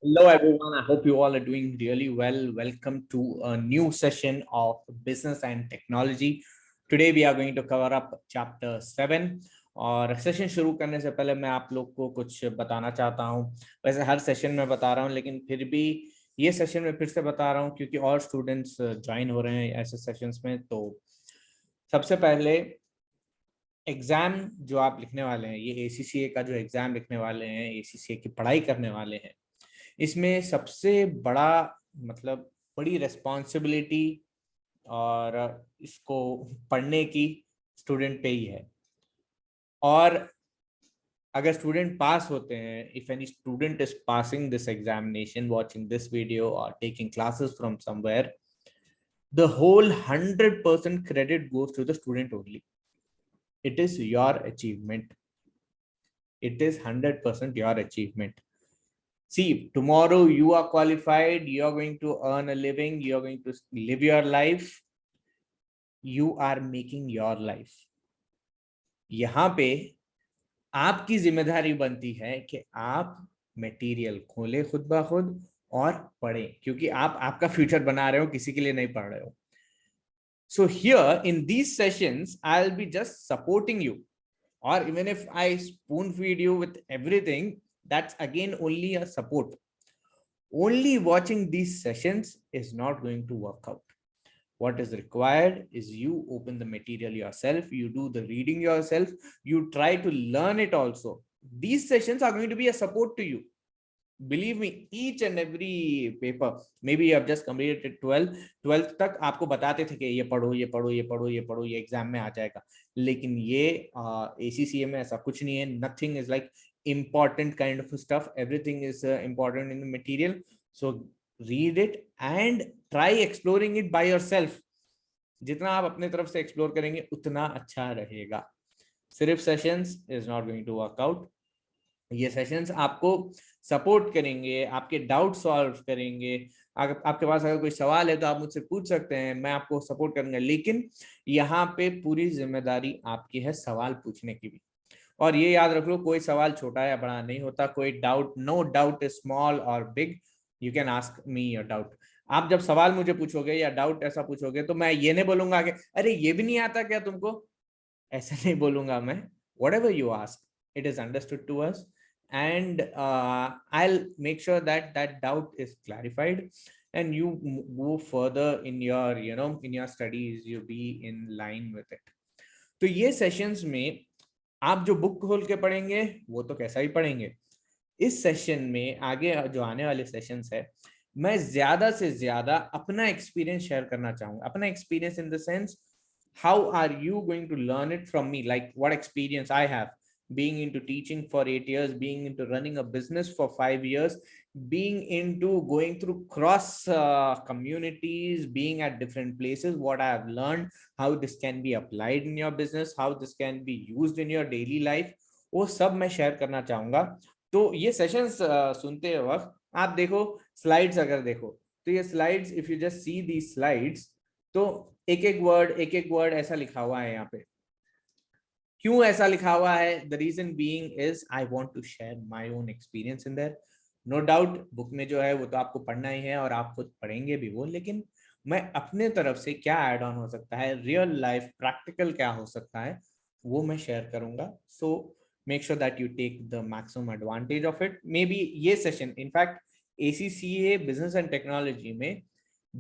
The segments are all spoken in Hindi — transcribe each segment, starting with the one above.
Hello, everyone. I hope you all are doing really well. Welcome to a new session of Business and Technology. Today, we are going to cover up Chapter 7. और सेशन शुरू करने से पहले मैं आप लोग को कुछ बताना चाहता हूं। वैसे हर सेशन में बता रहा हूं, लेकिन फिर भी ये सेशन में फिर से बता रहा हूं क्योंकि और स्टूडेंट्स ज्वाइन हो रहे हैं ऐसे सेशंस में। तो सबसे पहले एग्जाम जो आप लिखने वाले हैं, ये ACCA का जो एग्जाम लिखने वाले हैं, ACCA की पढ़ाई करने वाले हैं, इसमें सबसे बड़ा मतलब बड़ी रेस्पॉन्सिबिलिटी और इसको पढ़ने की स्टूडेंट पे ही है। और अगर स्टूडेंट पास होते हैं, if any student is passing this examination, watching this video और taking classes from somewhere, the whole 100% credit goes to the student only. It is your achievement. It is 100% your achievement. See, tomorrow you are qualified, you are going to earn a living, you are going to live your life. You are making your life. यहाँ पे आपकी जिम्मेदारी बनती है कि आप मटेरियल खोले खुद ब खुद और पढ़ें, क्योंकि आप आपका फ्यूचर बना रहे हो, किसी के लिए नहीं पढ़ रहे हो. So here in these sessions, I'll be just supporting you. Or even if I spoon feed you with everything, that's again only a support. Only watching these sessions is not going to work out. What is required is you open the material yourself, you do the reading yourself, you try to learn it also. These sessions are going to be a support to you. Believe me, each and every paper, maybe you have just completed 12th तक आपको बताते थे कि ये पढ़ो ये पढ़ो ये पढ़ो ये पढ़ो, ये एग्जाम में आ जाएगा. लेकिन ये ACCA में ऐसा कुछ नहीं है. Nothing is like important kind of stuff. Everything is important in the material. So read it and try exploring it by yourself. जितना आप अपने तरफ से एक्सप्लोर करेंगे उतना अच्छा रहेगा. सिर्फ sessions is not going to work out. ये सेशंस आपको सपोर्ट करेंगे, आपके डाउट सॉल्व करेंगे. अगर आपके पास अगर कोई सवाल है तो आप मुझसे पूछ सकते हैं, मैं आपको सपोर्ट करूंगा. लेकिन यहाँ पे पूरी जिम्मेदारी आपकी है सवाल पूछने की भी. और ये याद रख लो, कोई सवाल छोटा या बड़ा नहीं होता. कोई doubt, no doubt is small और big. You can ask me your doubt. आप जब सवाल मुझे पूछोगे या डाउट ऐसा पूछोगे तो मैं ये नहीं बोलूंगा कि अरे ये भी नहीं आता क्या तुमको. ऐसा नहीं बोलूंगा मैं. Whatever you ask, it is understood to us, and I'll make sure that that doubt is clarified and you move further in your in your studies. You be in line with it. तो ये सेशंस में आप जो बुक खोल के पढ़ेंगे वो तो कैसा ही पढ़ेंगे. इस सेशन में आगे जो आने वाले सेशंस है, मैं ज्यादा से ज्यादा अपना एक्सपीरियंस शेयर करना चाहूंगा. अपना experience in the sense, how are you going to learn it from me, like what experience I have being into teaching for 8 years, being into running a business for 5 years, being into going through cross communities, being at different places, what I have learned, how this can be applied in your business, how this can be used in your daily life, वो सब मैं शेयर करना चाहूंगा. तो ये सेशंस सुनते वक्त आप देखो स्लाइड्स, अगर देखो तो ये slides, if you just see the slides, तो एक एक वर्ड ऐसा लिखा हुआ है यहाँ पे. क्यों ऐसा लिखा हुआ है? The reason being is I want to share my own experience in there. No doubt book में जो है वो तो आपको पढ़ना ही है और आप खुद पढ़ेंगे भी वो, लेकिन मैं अपने तरफ से क्या ऐड ऑन हो सकता है, रियल लाइफ प्रैक्टिकल क्या हो सकता है, वो मैं शेयर करूंगा. So make sure that you take the maximum advantage of it. Maybe ये session, in fact ACCA business and technology में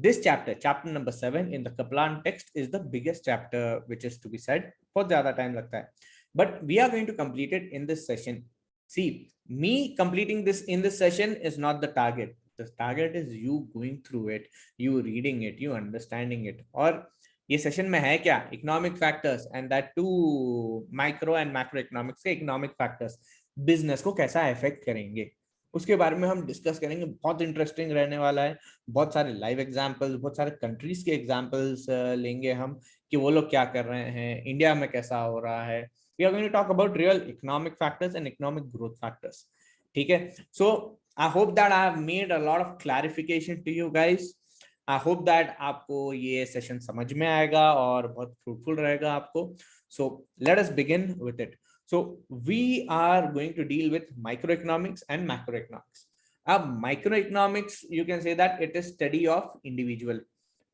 this chapter number 7 in the Kaplan text is the biggest chapter which is to be said. बहुत ज्यादा टाइम लगता है, but we are going to complete it in this session. See, me completing this in this session is not the target. The target is you going through it, you reading it, you understanding it. और ये सेशन में है क्या, economic factors, and that too micro and macro economics के इकोनॉमिक फैक्टर्स बिजनेस को कैसा इफेक्ट करेंगे, उसके बारे में हम डिस्कस करेंगे. बहुत इंटरेस्टिंग रहने वाला है. बहुत सारे लाइव एग्जांपल्स, बहुत सारे कंट्रीज के एग्जांपल्स लेंगे हम कि वो लोग क्या कर रहे हैं, इंडिया में कैसा हो रहा है. We are going to talk about real economic factors and economic growth factors. ठीक है. So I hope that I have made a lot of clarification to you guys. I hope that आपको ये सेशन समझ में आएगा और बहुत फ्रूटफुल रहेगा आपको. So let us begin with it. So we are going to deal with microeconomics and macroeconomics. अब micro economics you can say that it is study of individual,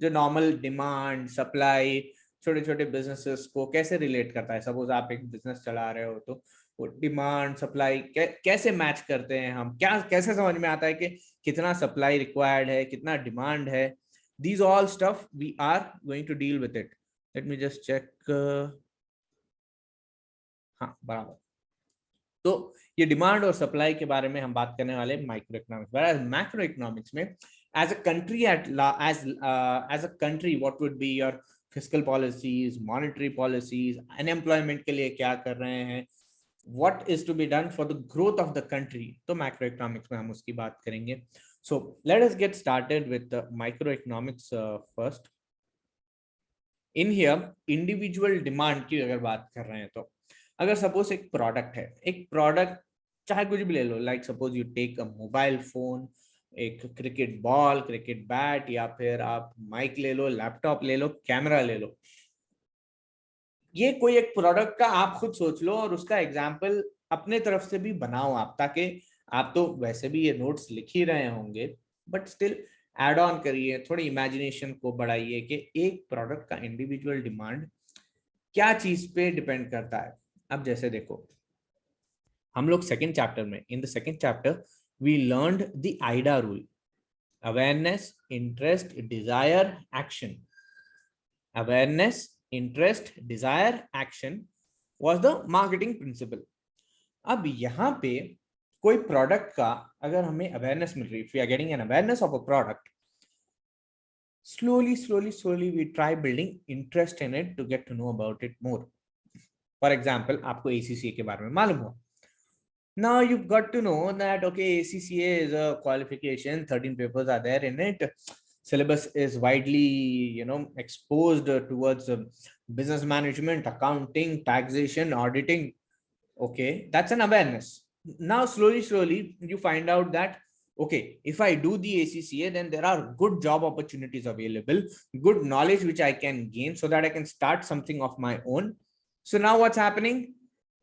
जो नॉर्मल डिमांड सप्लाई छोटे छोटे बिजनेसेस को कैसे रिलेट करता है। सपोज आप एक बिजनेस चला रहे हो तो वो डिमांड सप्लाई कैसे मैच करते हैं हम, क्या कैसे समझ में आता है कि कितना सप्लाई रिक्वायर्ड है, कितना डिमांड है। These all stuff we are going to deal with it. Let me just check. हाँ बराबर। तो ये डिमांड और सप्लाई के बारे में हम बात करने वाले माइक्रो इकोनॉमिक्स। मैक्रो इकोनॉमिक्स में as a country as a country what would be your fiscal policies, monetary policies, unemployment के लिए क्या कर रहे हैं, what is to be done for the growth of the country, तो macroeconomics में हम उसकी बात करेंगे। So let us get started with the microeconomics first. In here individual demand की अगर बात कर रहे हैं तो अगर सपोज एक प्रोडक्ट है, एक प्रोडक्ट चाहे कुछ भी ले लो, like suppose you take a mobile phone, एक क्रिकेट बॉल, क्रिकेट बैट, या फिर आप माइक ले लो, लैपटॉप ले लो, कैमरा ले लो। ये कोई एक प्रोडक्ट का आप खुद सोच लो और उसका एग्जाम्पल अपने तरफ से भी बनाओ आप, ताकि आप तो वैसे भी ये नोट्स लिख ही रहे होंगे बट स्टिल एड ऑन करिए, थोड़ी इमेजिनेशन को बढ़ाइए कि एक प्रोडक्ट का इंडिविजुअल डिमांड क्या चीज पे डिपेंड करता है। अब जैसे देखो हम लोग सेकंड चैप्टर में, in the second chapter we learned the AIDA rule, awareness, interest, desire, action. Awareness, interest, desire, action was the marketing principle. अब यहाँ पे कोई प्रोडक्ट का अगर हमें अवेयरनेस मिल रही, if we are getting an awareness of a product, slowly we try building interest in it to get to know about it more. For example, आपको ACCA के बारे में मालूम हुआ. Now you've got to know that okay, ACCA is a qualification, 13 papers are there in it. Syllabus is widely exposed towards business management, accounting, taxation, auditing. Okay, that's an awareness. Now slowly you find out that okay, if I do the ACCA, then there are good job opportunities available, good knowledge which I can gain so that I can start something of my own. So now what's happening?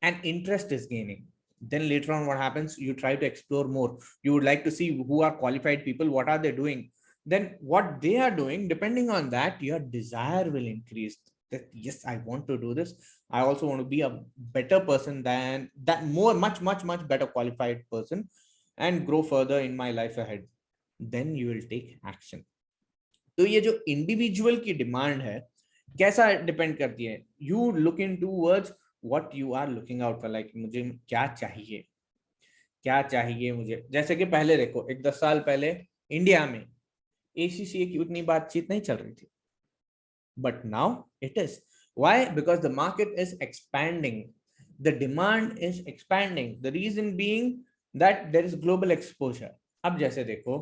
An interest is gaining. Then later on what happens, you try to explore more, you would like to see who are qualified people, what are they doing. Then what they are doing, depending on that, your desire will increase, that yes, I want to do this, I also want to be a better person than that, more much better qualified person, and grow further in my life ahead. Then you will take action. तो ये जो इंडिविजुअल की डिमांड है कैसा डिपेंड करती है, you look into words what you are looking out for, like मुझे क्या चाहिए, क्या चाहिए मुझे। जैसे कि पहले देखो, एक 10 साल पहले इंडिया में ACCA की उतनी बातचीत नहीं चल रही थी, but now it is. Why? Because the market is expanding, the demand is expanding, the reason being that there is global exposure. अब जैसे देखो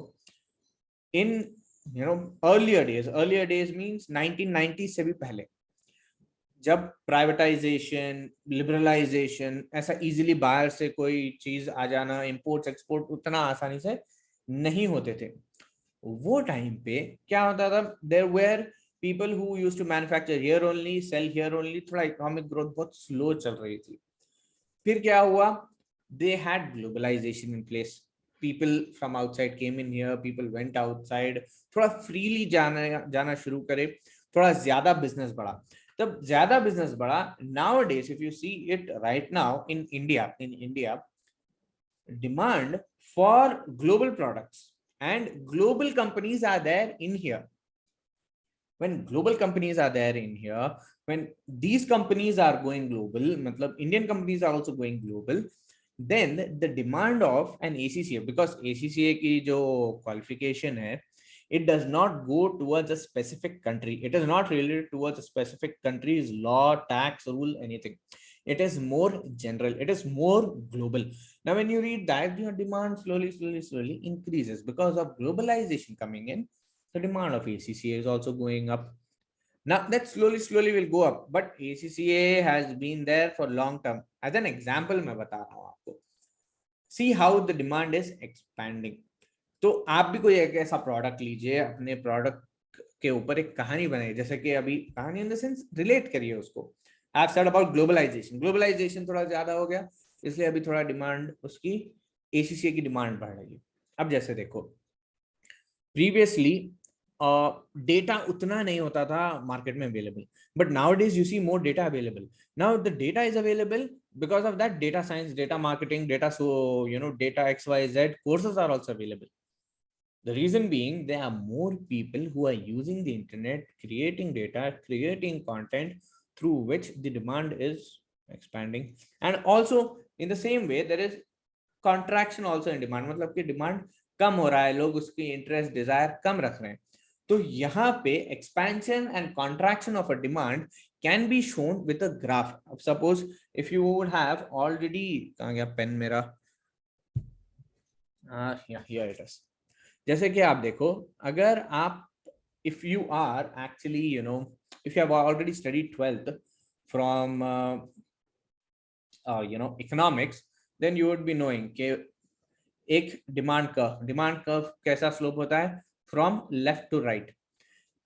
in earlier days means 1990 से भी पहले, जब प्राइवेटाइजेशन, लिबरलाइजेशन, ऐसा इजीली बाहर से कोई चीज आ जाना, इंपोर्ट एक्सपोर्ट उतना आसानी से नहीं होते थे, वो टाइम पे क्या होता था, there were people who used to manufacture here only, sell here only, थोड़ा इकोनॉमिक ग्रोथ बहुत स्लो चल रही थी। फिर क्या हुआ, they had globalisation in place, people from outside came in here, people went outside, थोड़ा फ्रीली जाना शुरू करे, थोड़ा ज्यादा बिजनेस बढ़ा। तब ज्यादा बिजनेस बढ़ा, nowadays if you see it right now in India demand for global products and global companies are there in here. When global companies are there in here, when these companies are going global, matlab Indian companies are also going global, then the demand of an ACCA, because ACCA की जो qualification है, it does not go towards a specific country, it is not related towards a specific country's law, tax, rule, anything. It is more general, it is more global. Now when you read that, your demand slowly increases because of globalization coming in. The demand of ACCA is also going up. Now that slowly will go up, but ACCA has been there for long term. As an example मैं बता रहा हूँ आपको, see how the demand is expanding. तो आप भी कोई एक ऐसा प्रोडक्ट लीजिए, अपने प्रोडक्ट के ऊपर एक कहानी बनाइए, जैसे कि अभी कहानी इन द सेंस रिलेट करिए उसको। I've said about ग्लोबलाइजेशन थोड़ा ज्यादा हो गया, इसलिए अभी थोड़ा डिमांड उसकी ACCA की डिमांड बढ़ रही है। अब जैसे देखो, प्रीवियसली डेटा उतना नहीं होता था मार्केट में available, but nowadays you see more data available. Now the data is available because of that data science, data marketing, data, so data XYZ courses are also available. The reason being, there are more people who are using the internet, creating data, creating content, through which the demand is expanding. And also in the same way, there is contraction also in demand. मतलब कि demand कम हो रहा है, लोग उसकी interest, desire कम रख रहे हैं. तो यहाँ पे expansion and contraction of a demand can be shown with a graph. Suppose if you would have already, कहाँ गया पेन मेरा, here it is. जैसे कि आप देखो, अगर आप, if you are actually, if you have already studied 12th from economics, then you would be knowing कि एक डिमांड कर्व कैसा स्लोप होता है, फ्रॉम लेफ्ट टू राइट.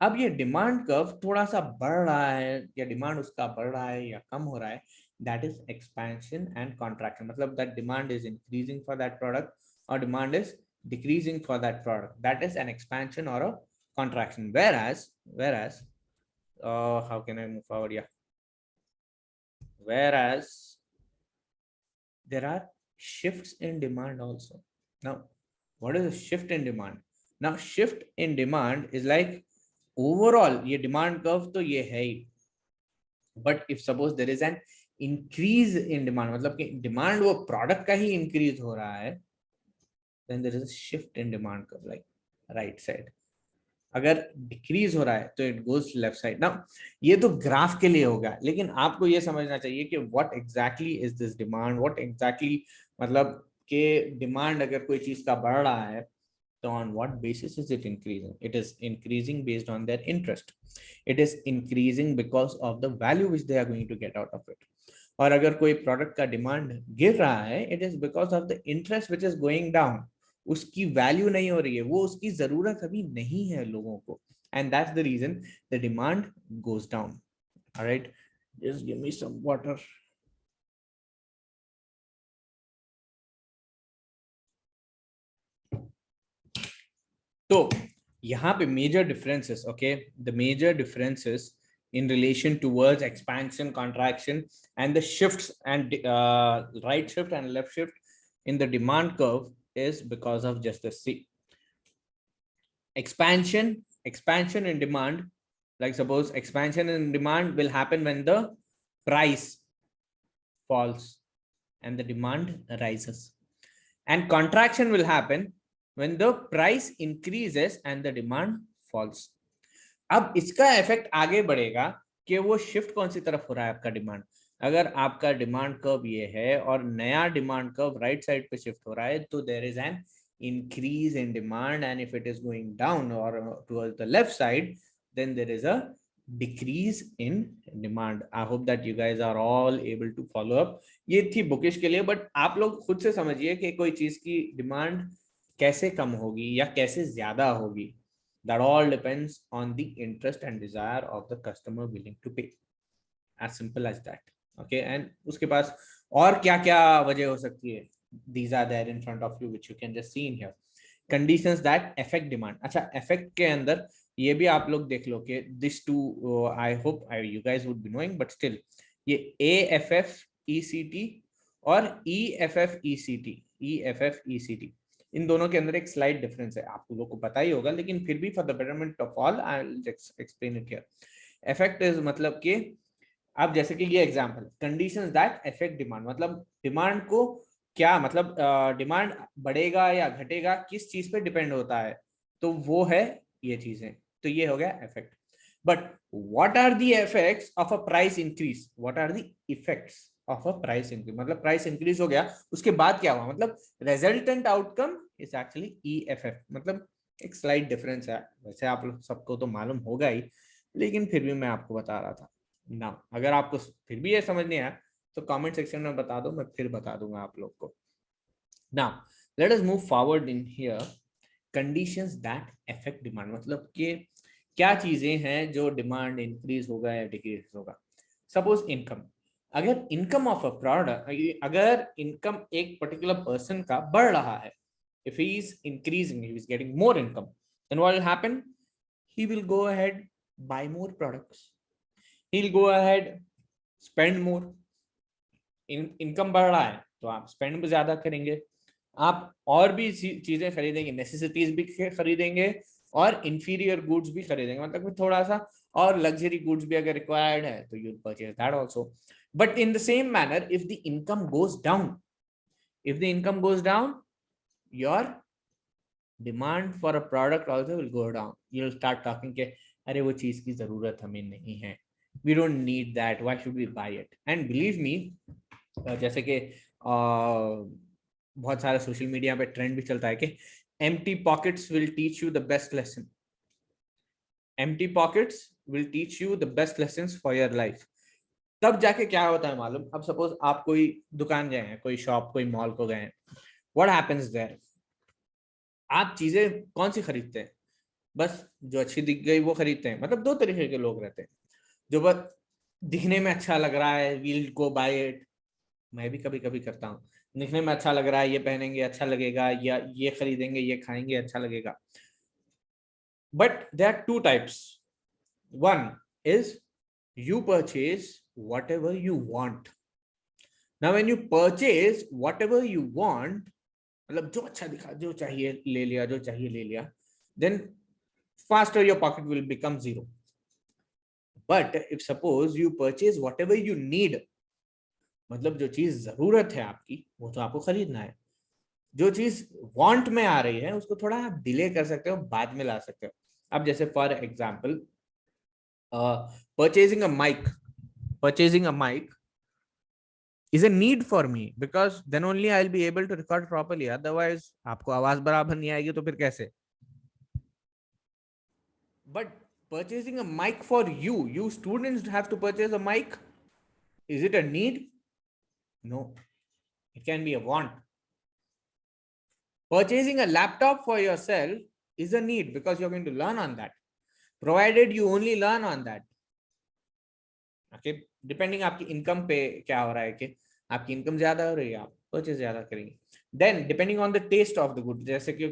अब ये डिमांड कर्व थोड़ा सा बढ़ रहा है, या डिमांड उसका बढ़ रहा है या कम हो रहा है, that is expansion and contraction. मतलब that demand is increasing for that product और demand is decreasing for that product. That is an expansion or a contraction. Whereas how can I move forward? Yeah, whereas there are shifts in demand also. Now what is a shift in demand? Now shift in demand is like overall ये demand curve तो ये है ही, but if suppose there is an increase in demand, मतलब कि demand वो product का ही increase हो रहा है, then there is a shift in demand curve, like right side. अगर डिक्रीज हो रहा है तो it goes left side. Now ये तो ग्राफ के लिए होगा, लेकिन आपको ये समझना चाहिए कि what exactly is this demand, what exactly, मतलब कि डिमांड अगर कोई चीज का बढ़ रहा है तो on what basis is it increasing? It is increasing based on their interest. It is increasing because of the value which they are going to get out of it. और अगर कोई प्रोडक्ट का डिमांड गिर रहा है, it is because of the interest which is going down. उसकी वैल्यू नहीं हो रही है, वो उसकी जरूरत अभी नहीं है लोगों को, and that's the reason the demand goes down. All right, just give me some water. तो यहाँ पे major differences, okay, the major differences in relation towards expansion, contraction, and the shifts and right shift and left shift in the demand curve is because of just the C. Expansion in demand, like suppose expansion in demand will happen when the price falls and the demand rises, and contraction will happen when the price increases and the demand falls. अब इसका इफेक्ट आगे बढ़ेगा कि वो शिफ्ट कौन सी तरफ हो रहा है आपका डिमांड. अगर आपका डिमांड कर्व ये है और नया डिमांड कर्व राइट साइड पे शिफ्ट हो रहा है, तो there is an increase in demand, and if it is going down or towards the left side, then there is a decrease in demand. I hope that you guys are all able to follow up. ये थी बुकिश के लिए, बट आप लोग खुद से समझिए कि कोई चीज की डिमांड कैसे कम होगी या कैसे ज्यादा होगी. That all depends on the interest and desire of the customer willing to pay. As simple as that. Okay, and उसके पास और क्या क्या वजह हो सकती है. These are there in front of you, which you can just see in here. Conditions that affect demand. अच्छा, affect के अंदर ये भी आप लोग देख लो कि this two, I hope you guys would be knowing, but still ये AFFECT और EFFECT, इन दोनों के अंदर एक स्लाइड डिफरेंस है, आप लोगों को पता ही होगा, लेकिन फिर भी for the betterment of all I will explain it here. Effect is मतलब कि अब जैसे कि ये example, conditions that affect demand, मतलब डिमांड को क्या, मतलब डिमांड बढ़ेगा या घटेगा किस चीज पे डिपेंड होता है, तो वो है ये चीजें. तो ये हो गया effect. But what are the effects of a price increase? What are the effects of a price increase? मतलब प्राइस इंक्रीज हो गया, उसके बाद क्या हुआ, मतलब resultant outcome is actually EFF. मतलब एक स्लाइड डिफरेंस है, वैसे आप लोग सबको तो मालूम होगा ही, लेकिन फिर भी मैं आपको बता रहा था ना. अगर आपको फिर भी ये समझ नहीं आया तो कमेंट सेक्शन में बता दो, मैं फिर बता दूंगा आप लोग को. Now let us move forward in here. Conditions that affect demand, मतलब कि क्या चीजें हैं जो डिमांड इंक्रीज होगा या डिक्रीज होगा. Suppose income. अगर इनकम ऑफ अ प्रोडक्ट, अगर इनकम एक पर्टिकुलर पर्सन का बढ़ रहा है, if he is increasing, he is getting more income, then what will happen? He will go ahead, buy more products. He'll go ahead, spend more. Income बढ़ रहा है तो आप स्पेंड भी ज्यादा करेंगे, आप और भी चीजें खरीदेंगे, नेसेसिटीज भी खरीदेंगे और इंफीरियर गुड्स भी खरीदेंगे, मतलब थोड़ा सा और लग्जरी गुड्स भी अगर रिक्वायर्ड है तो you purchase that also. But in the same manner, if the income goes down, if the income goes down, your demand for a product also will go down. You'll start talking के अरे वो चीज की जरूरत हमें नहीं है, we don't need that, why should we buy it? And believe me, जैसे कि बहुत सारे सोशल मीडिया पे ट्रेंड भी चलता है कि empty pockets will teach you the best lesson. Empty pockets will teach you the best lessons for your life. तब जाके क्या होता है मालूम? अब सपोज आप कोई दुकान गए हैं, कोई शॉप, कोई मॉल को गए हैं, व्हाट हैपेंस देयर? आप चीजें कौन सी खरीदते हैं? बस जो अच्छी दिख गई वो खरीदते हैं. मतलब दो तरीके के लोग रहते हैं, जो बस दिखने में अच्छा लग रहा है, वील गो बाय इट. मैं भी कभी कभी करता हूँ, दिखने में अच्छा लग रहा है, ये पहनेंगे अच्छा लगेगा, या ये खरीदेंगे, ये खाएंगे अच्छा लगेगा. But there are two types. One is you purchase whatever you want. Now when you purchase whatever you want, मतलब जो अच्छा दिखा, जो चाहिए ले लिया, जो चाहिए ले लिया, then faster your pocket will become zero. But if suppose you purchase whatever you need, मतलब जो चीज जरूरत है आपकी वो तो आपको खरीदना है. जो चीज वांट में आ रही है उसको थोड़ा आप डिले कर सकते हो, बाद में ला सकते हो. अब जैसे for example, purchasing a mic is a need for me, because then only I'll be able to record properly. Otherwise आपको आवाज बराबर नहीं आएगी तो फिर कैसे? But purchasing a mic for you students have to purchase a mic. Is it a need? No, it can be a want. Purchasing a laptop for yourself is a need because you're going to learn on that, provided you only learn on that. Okay, depending आपकी इनकम पे क्या हो रहा है, कि आपकी इनकम ज्यादा हो रही है, आप परचेज ज्यादा करेंगे. Then depending on the taste of the good, जैसे कि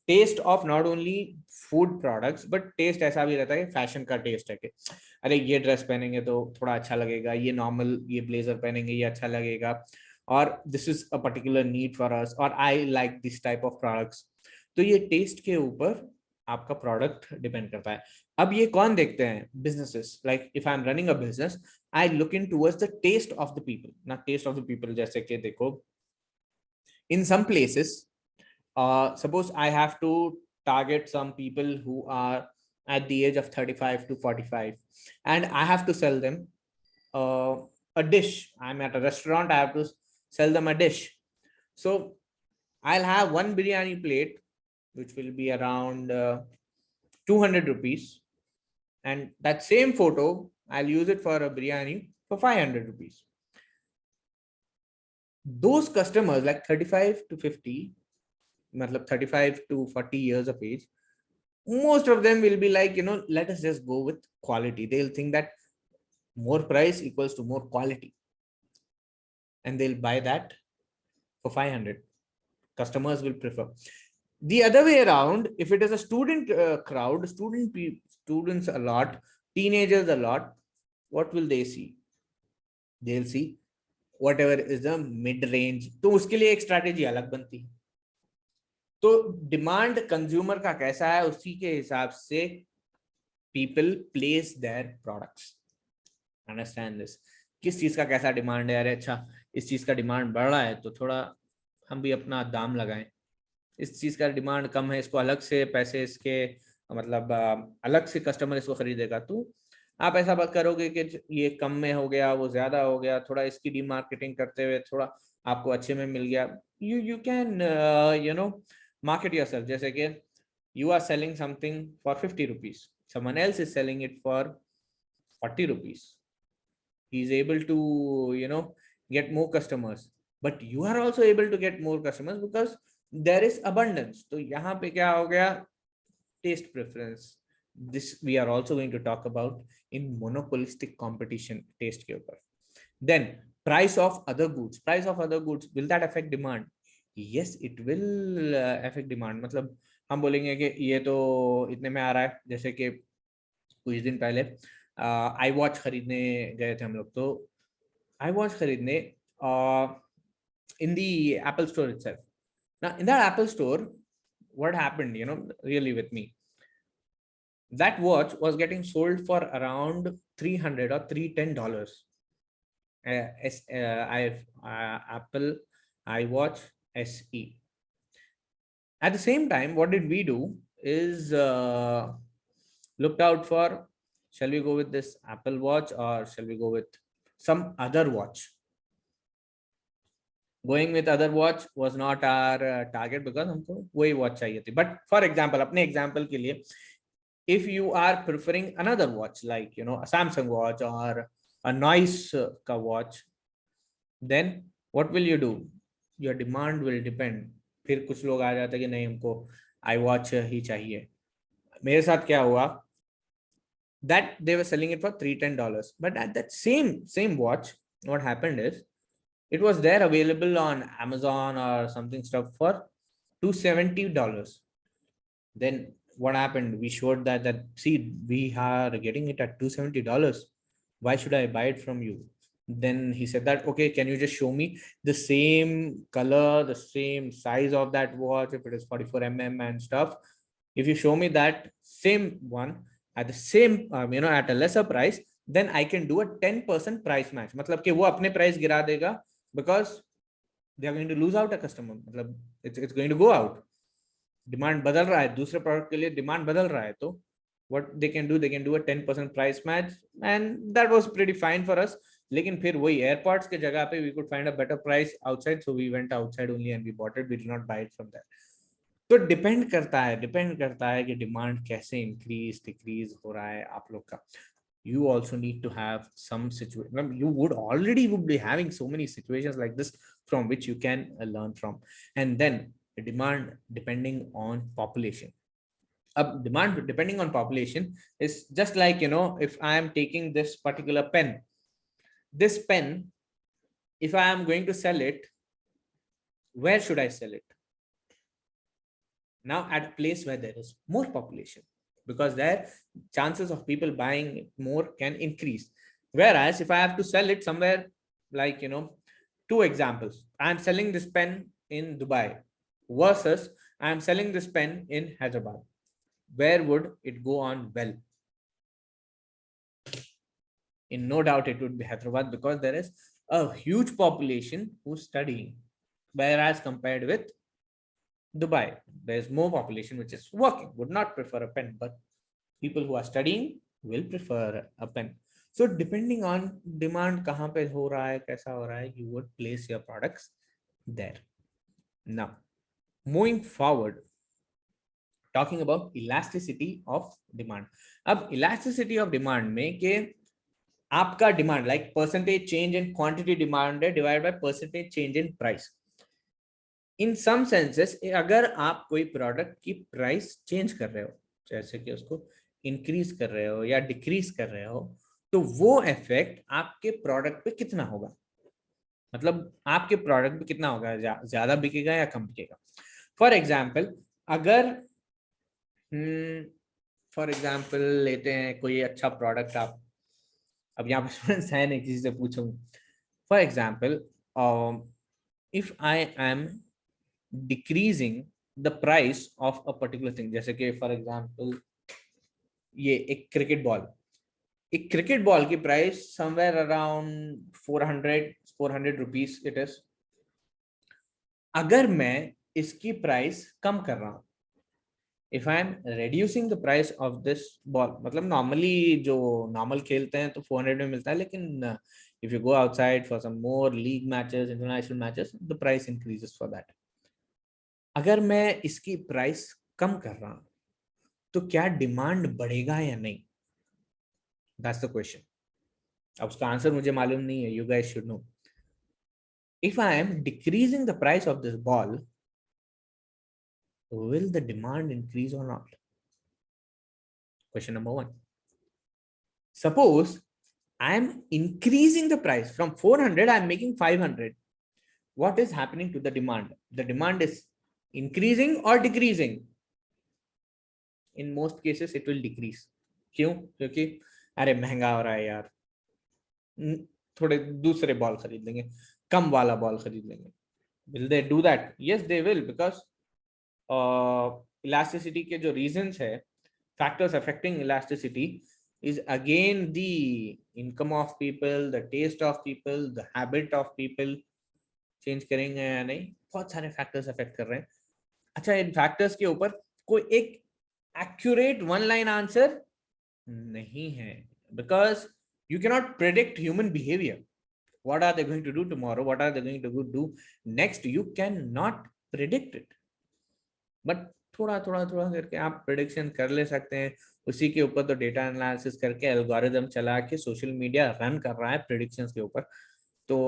taste of not only food products but taste ऐसा भी रहता है, फैशन का टेस्ट है कि अरे ये ड्रेस पहनेंगे तो थोड़ा अच्छा लगेगा, ये नॉर्मल ये ब्लेजर पहनेंगे ये अच्छा लगेगा, और this is a particular need for us, और I like this type of products. तो ये टेस्ट के ऊपर आपका प्रोडक्ट डिपेंड करता है. अब ये कौन देखते हैं? Businesses. Like if I am running a business, I look in towards the taste of the people. ना टेस्ट ऑफ द पीपल जैसे कि देखो, in some places, suppose I have to target some people who are at the age of 35 to 45, and I have to sell them a dish. I'm at a restaurant, I have to sell them a dish. So I'll have one biryani plate which will be around 200 rupees, and that same photo I'll use it for a biryani for 500 rupees. Those customers like 35 to 50, matlab 35 to 40 years of age, most of them will be like, let us just go with quality. They'll think that more price equals to more quality, and they'll buy that for 500. Customers will prefer. The other way around, if it is a student crowd, students a lot, teenagers a lot, what will they see? They'll see whatever is the mid range. तो उसके लिए एक स्ट्रैटेजी अलग बनती है. तो डिमांड कंज्यूमर का कैसा है, उसी के हिसाब से people place their products. Understand this. किस चीज का कैसा डिमांड है? अरे अच्छा, इस चीज का डिमांड बढ़ रहा है तो थोड़ा हम भी अपना दाम लगाएं. इस चीज का डिमांड कम है, इसको अलग से पैसे, इसके मतलब अलग से कस्टमर इसको खरीदेगा. तो आप ऐसा बात करोगे कि ये कम में हो गया, वो ज्यादा हो गया, थोड़ा इसकी डीमार्केटिंग करते हुए थोड़ा आपको अच्छे में मिल गया. You can market yourself. जैसे कि you are selling something for 50 rupees, someone else is selling it for 40 rupees. He is able to get more customers, but you are also able to get more customers because there is abundance. तो यहाँ पे क्या हो गया? Taste preference. This we are also going to talk about in monopolistic competition, taste के ऊपर. Then price of other goods. Price of other goods, will that affect demand? yes, it will affect demand. मतलब हम बोलेंगे कि ये तो इतने में आ रहा है, जैसे कि कुछ दिन पहले आई वॉच खरीदने गए थे हम लोग, तो आई वॉच खरीदने in the Apple store itself. Now in that Apple store, what happened, really with me, that watch was getting sold for around 300 or $310. Apple iWatch SE. At the same time, what did we do is looked out for, shall we go with this Apple Watch or shall we go with some other watch? Going with other watch was not our target because हमको वही watch चाहिए थी. But for example, अपने example के लिए, if you are preferring another watch like a Samsung watch or a Noise का watch, then what will you do? Your demand will depend. फिर कुछ लोग आ जाते हैं कि नहीं हमको iWatch ही चाहिए. मेरे साथ क्या हुआ, that they were selling it for $310, but at that same watch, what happened is it was there available on Amazon or something stuff for $270. Then what happened? We showed that see, we are getting it at $270. Why should I buy it from you? Then he said that, okay, can you just show me the same color, the same size of that watch, if it is 44 mm and stuff. If you show me that same one at the same, at a lesser price, then I can do a 10% price match. मतलब कि वो अपने price गिरा देगा because they are going to lose out a customer. मतलब it's going to go out. Demand बदल रहा है, दूसरे product के लिए demand बदल रहा है, तो what they can do a 10% price match, and that was pretty fine for us. लेकिन फिर वही AirPods के जगह पे we could find a better price outside, so we went outside only and we bought it. We did not buy it from there. तो डिपेंड करता है कि डिमांड कैसे इंक्रीज डिक्रीज हो रहा है आप लोग का. You also need to have some situation. You would be having so many situations like this from which you can learn from. And then the demand depending on population. Demand depending on population is just like, if I am taking this particular pen, if I am going to sell it, where should I sell it? Now at a place where there is more population, because there chances of people buying it more can increase. Whereas if I have to sell it somewhere like, two examples, I am selling this pen in Dubai versus I am selling this pen in Hyderabad, where would it go on well? In no doubt it would be Hyderabad, because there is a huge population who's studying, whereas compared with Dubai, there's more population which is working, would not prefer a pen, but people who are studying will prefer a pen. So depending on demand kahan pe ho raha hai, kaisa ho raha hai, you would place your products there. Now, moving forward, talking about elasticity of demand. अब elasticity of demand में के आपका demand like percentage change in quantity demanded divided by percentage change in price. In some senses अगर आप कोई प्रोडक्ट की प्राइस चेंज कर रहे हो, जैसे कि उसको इंक्रीज कर रहे हो या डिक्रीज कर रहे हो, तो वो इफेक्ट आपके प्रोडक्ट पे कितना होगा, मतलब आपके प्रोडक्ट पे कितना होगा, ज्यादा बिकेगा या कम बिकेगा. फॉर एग्जाम्पल अगर फॉर एग्जाम्पल लेते हैं कोई अच्छा प्रोडक्ट, आप अब यहाँ पे है नहीं किसी से पूछूंगा. For example if I M decreasing the price of a particular thing, जैसे कि फॉर एग्जांपल ये एक क्रिकेट बॉल की price somewhere around 400 rupees it is. अगर मैं इसकी प्राइस कम कर रहा हूं, if I M reducing the price of this ball, मतलब नॉर्मली जो नॉर्मल खेलते हैं तो 400 में मिलता है, लेकिन if you go outside for some more league matches, international matches, the price increases for that. अगर मैं इसकी प्राइस कम कर रहा हूं तो क्या डिमांड बढ़ेगा या नहीं, दैट्स द क्वेश्चन. अब उसका आंसर मुझे मालूम नहीं है, you guys should know. If I M decreasing the price of this ball, will the demand increase or not? Question number 1. Suppose I am increasing the price from 400, I am making 500. what is happening to the demand? The demand is increasing or decreasing? In most cases it will decrease. क्यों? क्योंकि अरे महंगा हो रहा है यार, थोड़े दूसरे बॉल खरीद लेंगे, कम वाला बॉल खरीद लेंगे. Will they do that? Yes, they will, because elasticity के जो reasons है, factors affecting elasticity is again the income of people, the taste of people, the habit of people. Change करेंगे या नहीं, बहुत सारे फैक्टर्स अफेक्ट कर रहे हैं. अच्छा, इन फैक्टर्स के ऊपर कोई एक एक्यूरेट वन लाइन आंसर नहीं है, because you can not predict human behaviour. What are they going to do tomorrow? What are they going to do next? You cannot predict it. But थोड़ा थोड़ा थोड़ा करके आप प्रेडिक्शन कर ले सकते हैं. उसी के ऊपर तो डेटा एनालिसिस करके एल्गोरिदम चला के सोशल मीडिया रन कर रहा है प्रेडिक्शंस के ऊपर. तो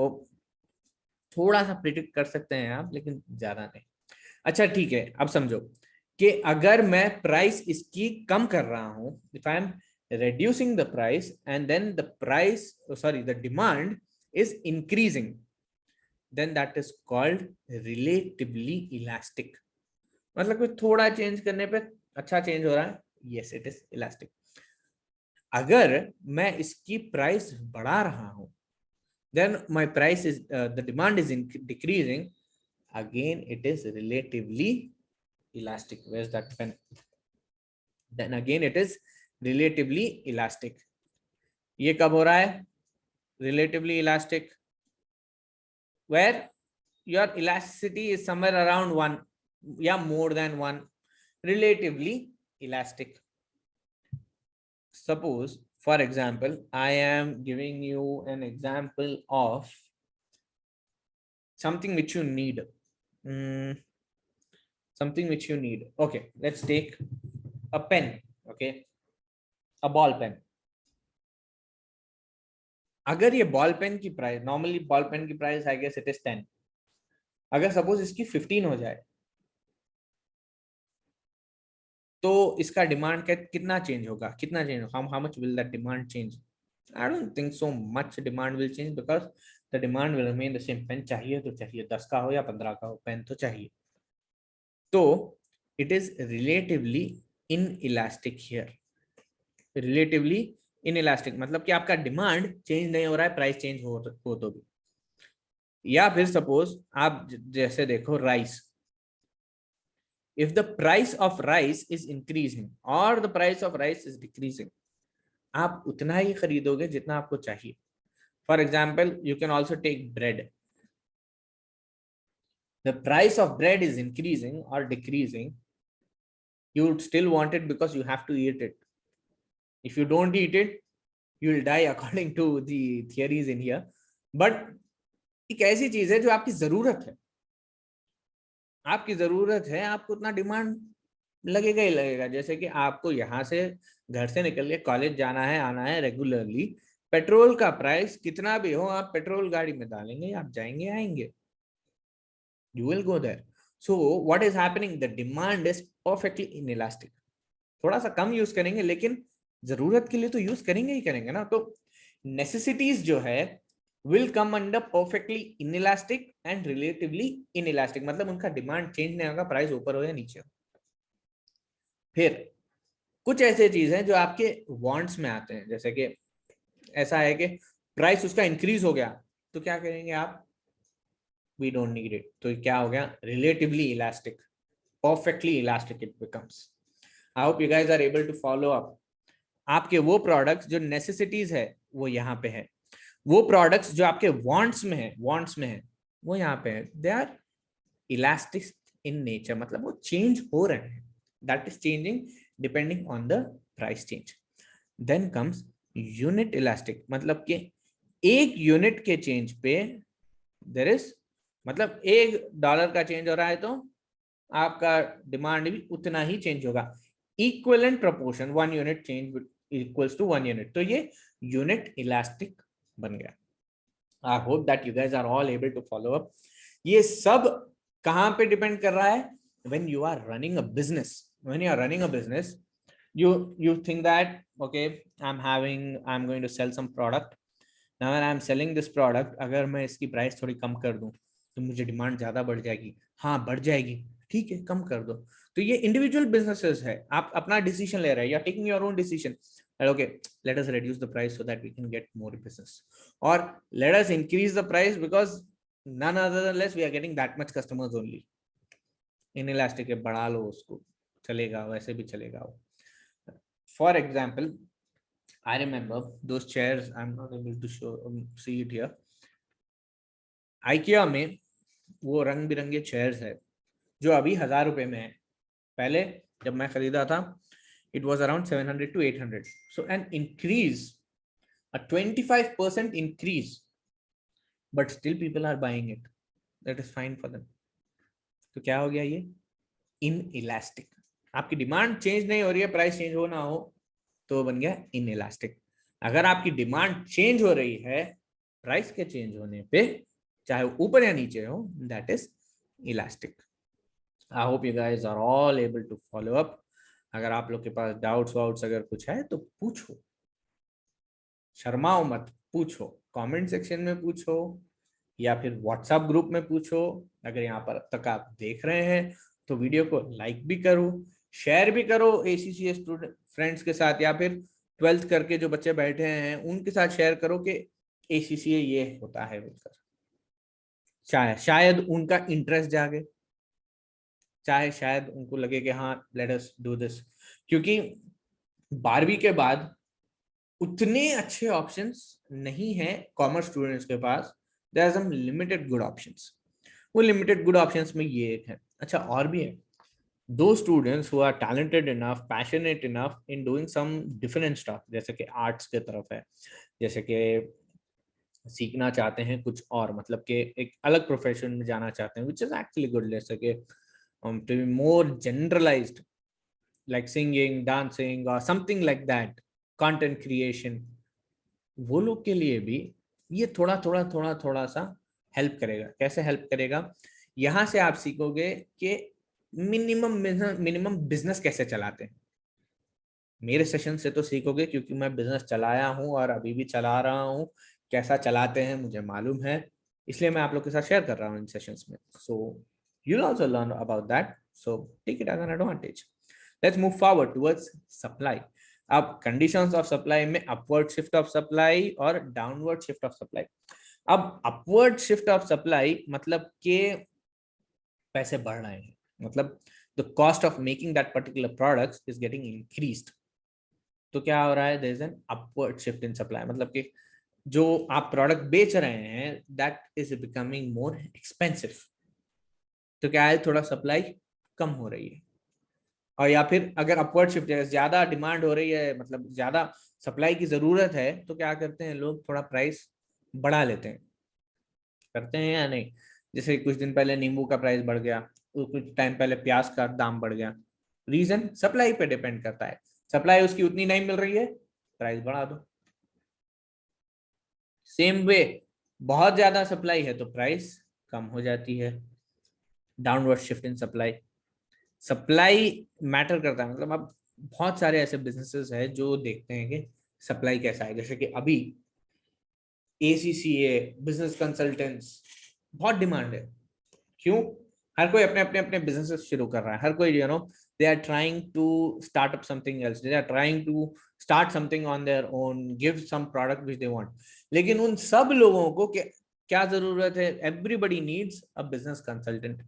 थोड़ा सा प्रिडिक्ट कर सकते हैं आप, लेकिन ज्यादा नहीं. अच्छा ठीक है, अब समझो कि अगर मैं प्राइस इसकी कम कर रहा हूं, if I M reducing the price and then the price, the demand is increasing, then that is called relatively elastic. मतलब कोई थोड़ा चेंज करने पे अच्छा चेंज हो रहा है, yes it is elastic. अगर मैं इसकी प्राइस बढ़ा रहा हूं, then my price is the demand is decreasing, again it is relatively elastic. Where's that pen? Then again it is relatively elastic. ये कब हो रहा है relatively elastic? Where your elasticity is somewhere around 1, yeah, more than 1. Relatively elastic. Suppose, for example, I am giving you an example of something which you need. Something which you need. Okay, let's take a pen. Okay, a ball pen. अगर ये बॉल पेन की प्राइस, नॉर्मली बॉल पेन की price I guess it is 10, अगर सपोज इसकी 15 हो जाए, तो इसका डिमांड कितना चेंज होगा? कितना चेंज होगा? How much will that demand change? I don't think so much demand will change, because the demand will remain the same. Pen चाहिए तो चाहिए, 10 का हो या 15 का हो, पेन तो चाहिए. तो it is relatively in elastic here. Relatively in elastic मतलब कि आपका डिमांड चेंज नहीं हो रहा है, प्राइस चेंज हो तो भी. या फिर सपोज आप जैसे देखो rice, if the price of rice is increasing or the price of rice is decreasing, आप उतना ही खरीदोगे जितना आपको चाहिए. For example, you can also take bread. The price of bread is increasing or decreasing, you would still want it because you have to eat it. If you don't eat it, you will die according to the theories in here. But एक ऐसी चीज है जो आपकी जरूरत है, आपकी जरूरत है, आपको उतना डिमांड लगेगा ही लगेगा. जैसे कि आपको यहाँ से घर से निकल के कॉलेज जाना है, आना है रेगुलरली, पेट्रोल का प्राइस कितना भी हो, आप पेट्रोल गाड़ी में डालेंगे, आप जाएंगे आएंगे, you will go there. So what is happening? The demand is perfectly inelastic. थोड़ा सा कम यूज करेंगे, लेकिन जरूरत के लिए तो यूज करेंगे ही करेंगे ना. तो नेसेसिटीज जो है will come under perfectly inelastic and relatively inelastic. मतलब उनका डिमांड चेंज नहीं होगा, प्राइस ऊपर हो या नीचे हो. फिर कुछ ऐसे चीज हैं जो आपके वांट्स में आते हैं, जैसे कि ऐसा है कि प्राइस उसका इंक्रीज हो गया, तो क्या करेंगे आप? We don't need it. तो क्या हो गया? Relatively elastic, perfectly elastic it becomes. I hope you guys are able to follow up. आपके वो प्रोडक्ट्स जो नेसेसिटीज है वो यहाँ पे है, वो प्रोडक्ट्स जो आपके वांट्स में है, वो यहाँ पे है. They are elastic in nature, मतलब वो चेंज हो रहे हैं. That is changing depending on the price change. Then comes unit elastic, मतलब कि एक यूनिट के चेंज पे देयर इज, मतलब $1 का चेंज हो रहा है तो आपका डिमांड भी उतना ही चेंज होगा. Equivalent proportion, 1 unit change equals to 1 unit. तो ये यूनिट इलास्टिक बन गया. I hope that you guys are all able to follow up. ये सब कहां पे डिपेंड कर रहा है? When you are running a business, you think that okay, I'm going to sell some product. Now when I'm selling this product, अगर मैं इसकी प्राइस थोड़ी कम कर दूं, तो मुझे डिमांड ज्यादा बढ़ जाएगी, हाँ बढ़ जाएगी, ठीक है कम कर दो। तो ये इंडिविजुअल बिजनेसेस है, आप अपना डिसीजन ले रहे हैं, या taking your own decision, okay, let us reduce the price so that we can get more business, or let us increase the price because none other than less we are getting that much customers only. inelastic है, बढ़ा लो उसको, चलेगा, वैसे भी चलेगा वो. For example, I remember those chairs, I'm not able to show see it here. IKEA में वो रंग बिरंगे चेयर्स है जो अभी 1000 रुपए में है, पहले जब मैं खरीदा था it was around 700 to 800. So an increase, a 25% increase, but still people are buying it. That is fine for them. तो क्या हो गया ये? inelastic. आपकी डिमांड चेंज नहीं हो रही है, प्राइस चेंज हो ना हो, तो बन गया inelastic. अगर आपकी डिमांड चेंज हो रही है, प्राइस के चेंज होने पे, चाहे वो ऊपर या नीचे हो, that is elastic. I hope you guys are all able to follow up. अगर आप लोग के पास डाउट्स वाउट्स अगर कुछ है तो पूछो, शर्माओ मत, पूछो, कमेंट सेक्शन में पूछो या फिर व्हाट्सएप ग्रुप में पूछो. अगर यहाँ पर तक आप देख रहे हैं तो वीडियो को लाइक भी करो, शेयर भी करो ACCA स्टूडेंट फ्रेंड्स के साथ, या फिर 12th करके जो बच्चे बैठे हैं उनके साथ शेयर करो कि ACCA ये होता है बोलकर. शायद उनका इंटरेस्ट जागे, चाहे शायद उनको लगे कि हाँ लेट अस डू दिस, क्योंकि 12वीं के बाद उतने अच्छे ऑप्शंस नहीं है कॉमर्स स्टूडेंट्स के पास. There are some limited good options. वो लिमिटेड गुड ऑप्शंस में ये एक है. अच्छा और भी है, दो students who are talented enough, passionate enough in doing some different stuff, जैसे कि आर्ट्स के तरफ है, जैसे कि सीखना चाहते हैं कुछ और, मतलब कि एक अलग प्रोफेशन में जाना चाहते हैं, विच इज एक्चुअली गुड, जैसे कि to be more generalized like singing, dancing or something like that, content creation, वो लोग के लिए भी ये थोड़ा सा हेल्प करेगा. कैसे हेल्प करेगा? यहाँ से आप सीखोगे कि मिनिमम बिजनेस कैसे चलाते हैं. मेरे सेशन से तो सीखोगे, क्योंकि मैं बिजनेस चलाया हूँ और अभी भी चला रहा हूँ. कैसा चलाते हैं मुझे मालूम है, इसलिए मैं आप लोग के साथ शेयर कर रहा हूँ इन सेशंस में. सो you'll also learn about that, so take it as an advantage. Let's move forward towards supply. अब conditions of supply में upward shift of supply और downward shift of supply. अब upward shift of supply मतलब के पैसे बढ़ रहे हैं, मतलब the cost of making that particular product is getting increased. तो क्या हो रहा है? there is an upward shift in supply, मतलब कि जो आप प्रोडक्ट बेच रहे हैं that is becoming more expensive. तो क्या है? थोड़ा सप्लाई कम हो रही है. और या फिर अगर अपवर्ड शिफ्ट है, ज्यादा डिमांड हो रही है, मतलब ज्यादा सप्लाई की जरूरत है, तो क्या करते हैं लोग? थोड़ा प्राइस बढ़ा लेते हैं. करते हैं या नहीं? जैसे कुछ दिन पहले नींबू का प्राइस बढ़ गया, कुछ टाइम पहले प्याज का दाम बढ़ गया. रीजन सप्लाई पे डिपेंड करता है. सप्लाई उसकी उतनी नहीं मिल रही है, प्राइस बढ़ा दो. सेम वे, बहुत ज्यादा सप्लाई है तो प्राइस कम हो जाती है. Downward shift in supply. Supply matter करता है, मतलब अब बहुत सारे ऐसे बिजनेसेस हैं जो देखते हैं कि सप्लाई कैसा है. जैसे कि अभी ACCA बिजनेस कंसल्टेंट्स बहुत डिमांड है. क्यों? हर कोई अपने अपने अपने बिजनेसेस शुरू कर रहा है. हर कोई they are trying to start up something else, they are trying to start something on their own, give some product which they want. लेकिन उन सब लोगों को क्या जरूरत है? Everybody needs a business consultant,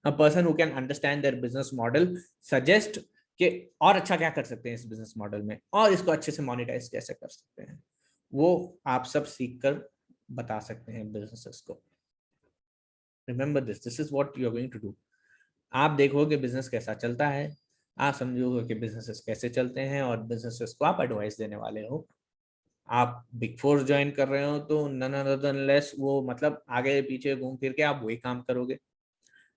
a person who can understand their business model, suggest कि और अच्छा क्या कर सकते हैं इस बिजनेस मॉडल में, और इसको अच्छे से मोनेटाइज कैसे कर सकते हैं. वो आप सब सीख कर बता सकते हैं बिजनेसेस को. Remember this is what you are going to do. आप देखोगे बिजनेस कैसा चलता है, आप समझोगे कि बिजनेसेस कैसे चलते हैं, और बिजनेसेस को आप एडवाइस देने वाले हो. आप बिग फोर्स ज्वाइन कर रहे हो तो नन अदर देन लेस, वो मतलब आगे पीछे घूम फिर के आप वही काम करोगे.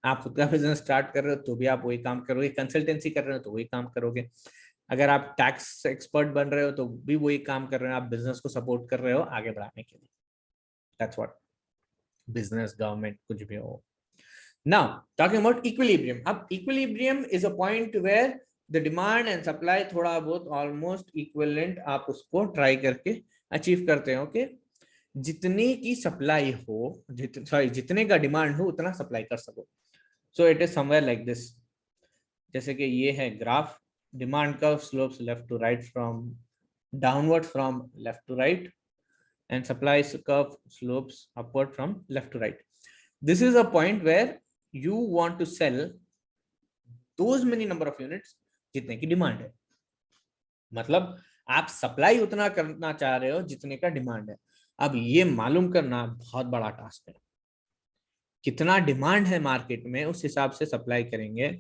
आप खुद का बिजनेस स्टार्ट कर रहे हो तो भी आप वही काम करोगे, कंसल्टेंसी कर रहे हो तो वही काम करोगे, अगर आप टैक्स एक्सपर्ट बन रहे हो तो भी वही काम कर रहे हो. आप बिजनेस को सपोर्ट कर रहे हो आगे बढ़ाने के लिए. दैट्स व्हाट बिजनेस, गवर्नमेंट, कुछ भी हो. Now talking about equilibrium. अब equilibrium is a point where the demand and supply थोड़ा बहुत ऑलमोस्ट इक्विवेलेंट, आप उसको ट्राई करके अचीव करते हो. ओके, जितने की सप्लाई हो, जितने का डिमांड हो उतना सप्लाई कर सको. So it is somewhere like this. जैसे कि ये है graph, demand curve slopes left to right from downward from left to right, and supply curve slopes upward from left to right. This is a point where you want to sell those many number of units जितने की डिमांड है. मतलब आप सप्लाई उतना करना चाह रहे हो जितने का डिमांड है. अब ये मालूम करना बहुत बड़ा टास्क है. कितना डिमांड है मार्केट में उस हिसाब से सप्लाई करेंगे.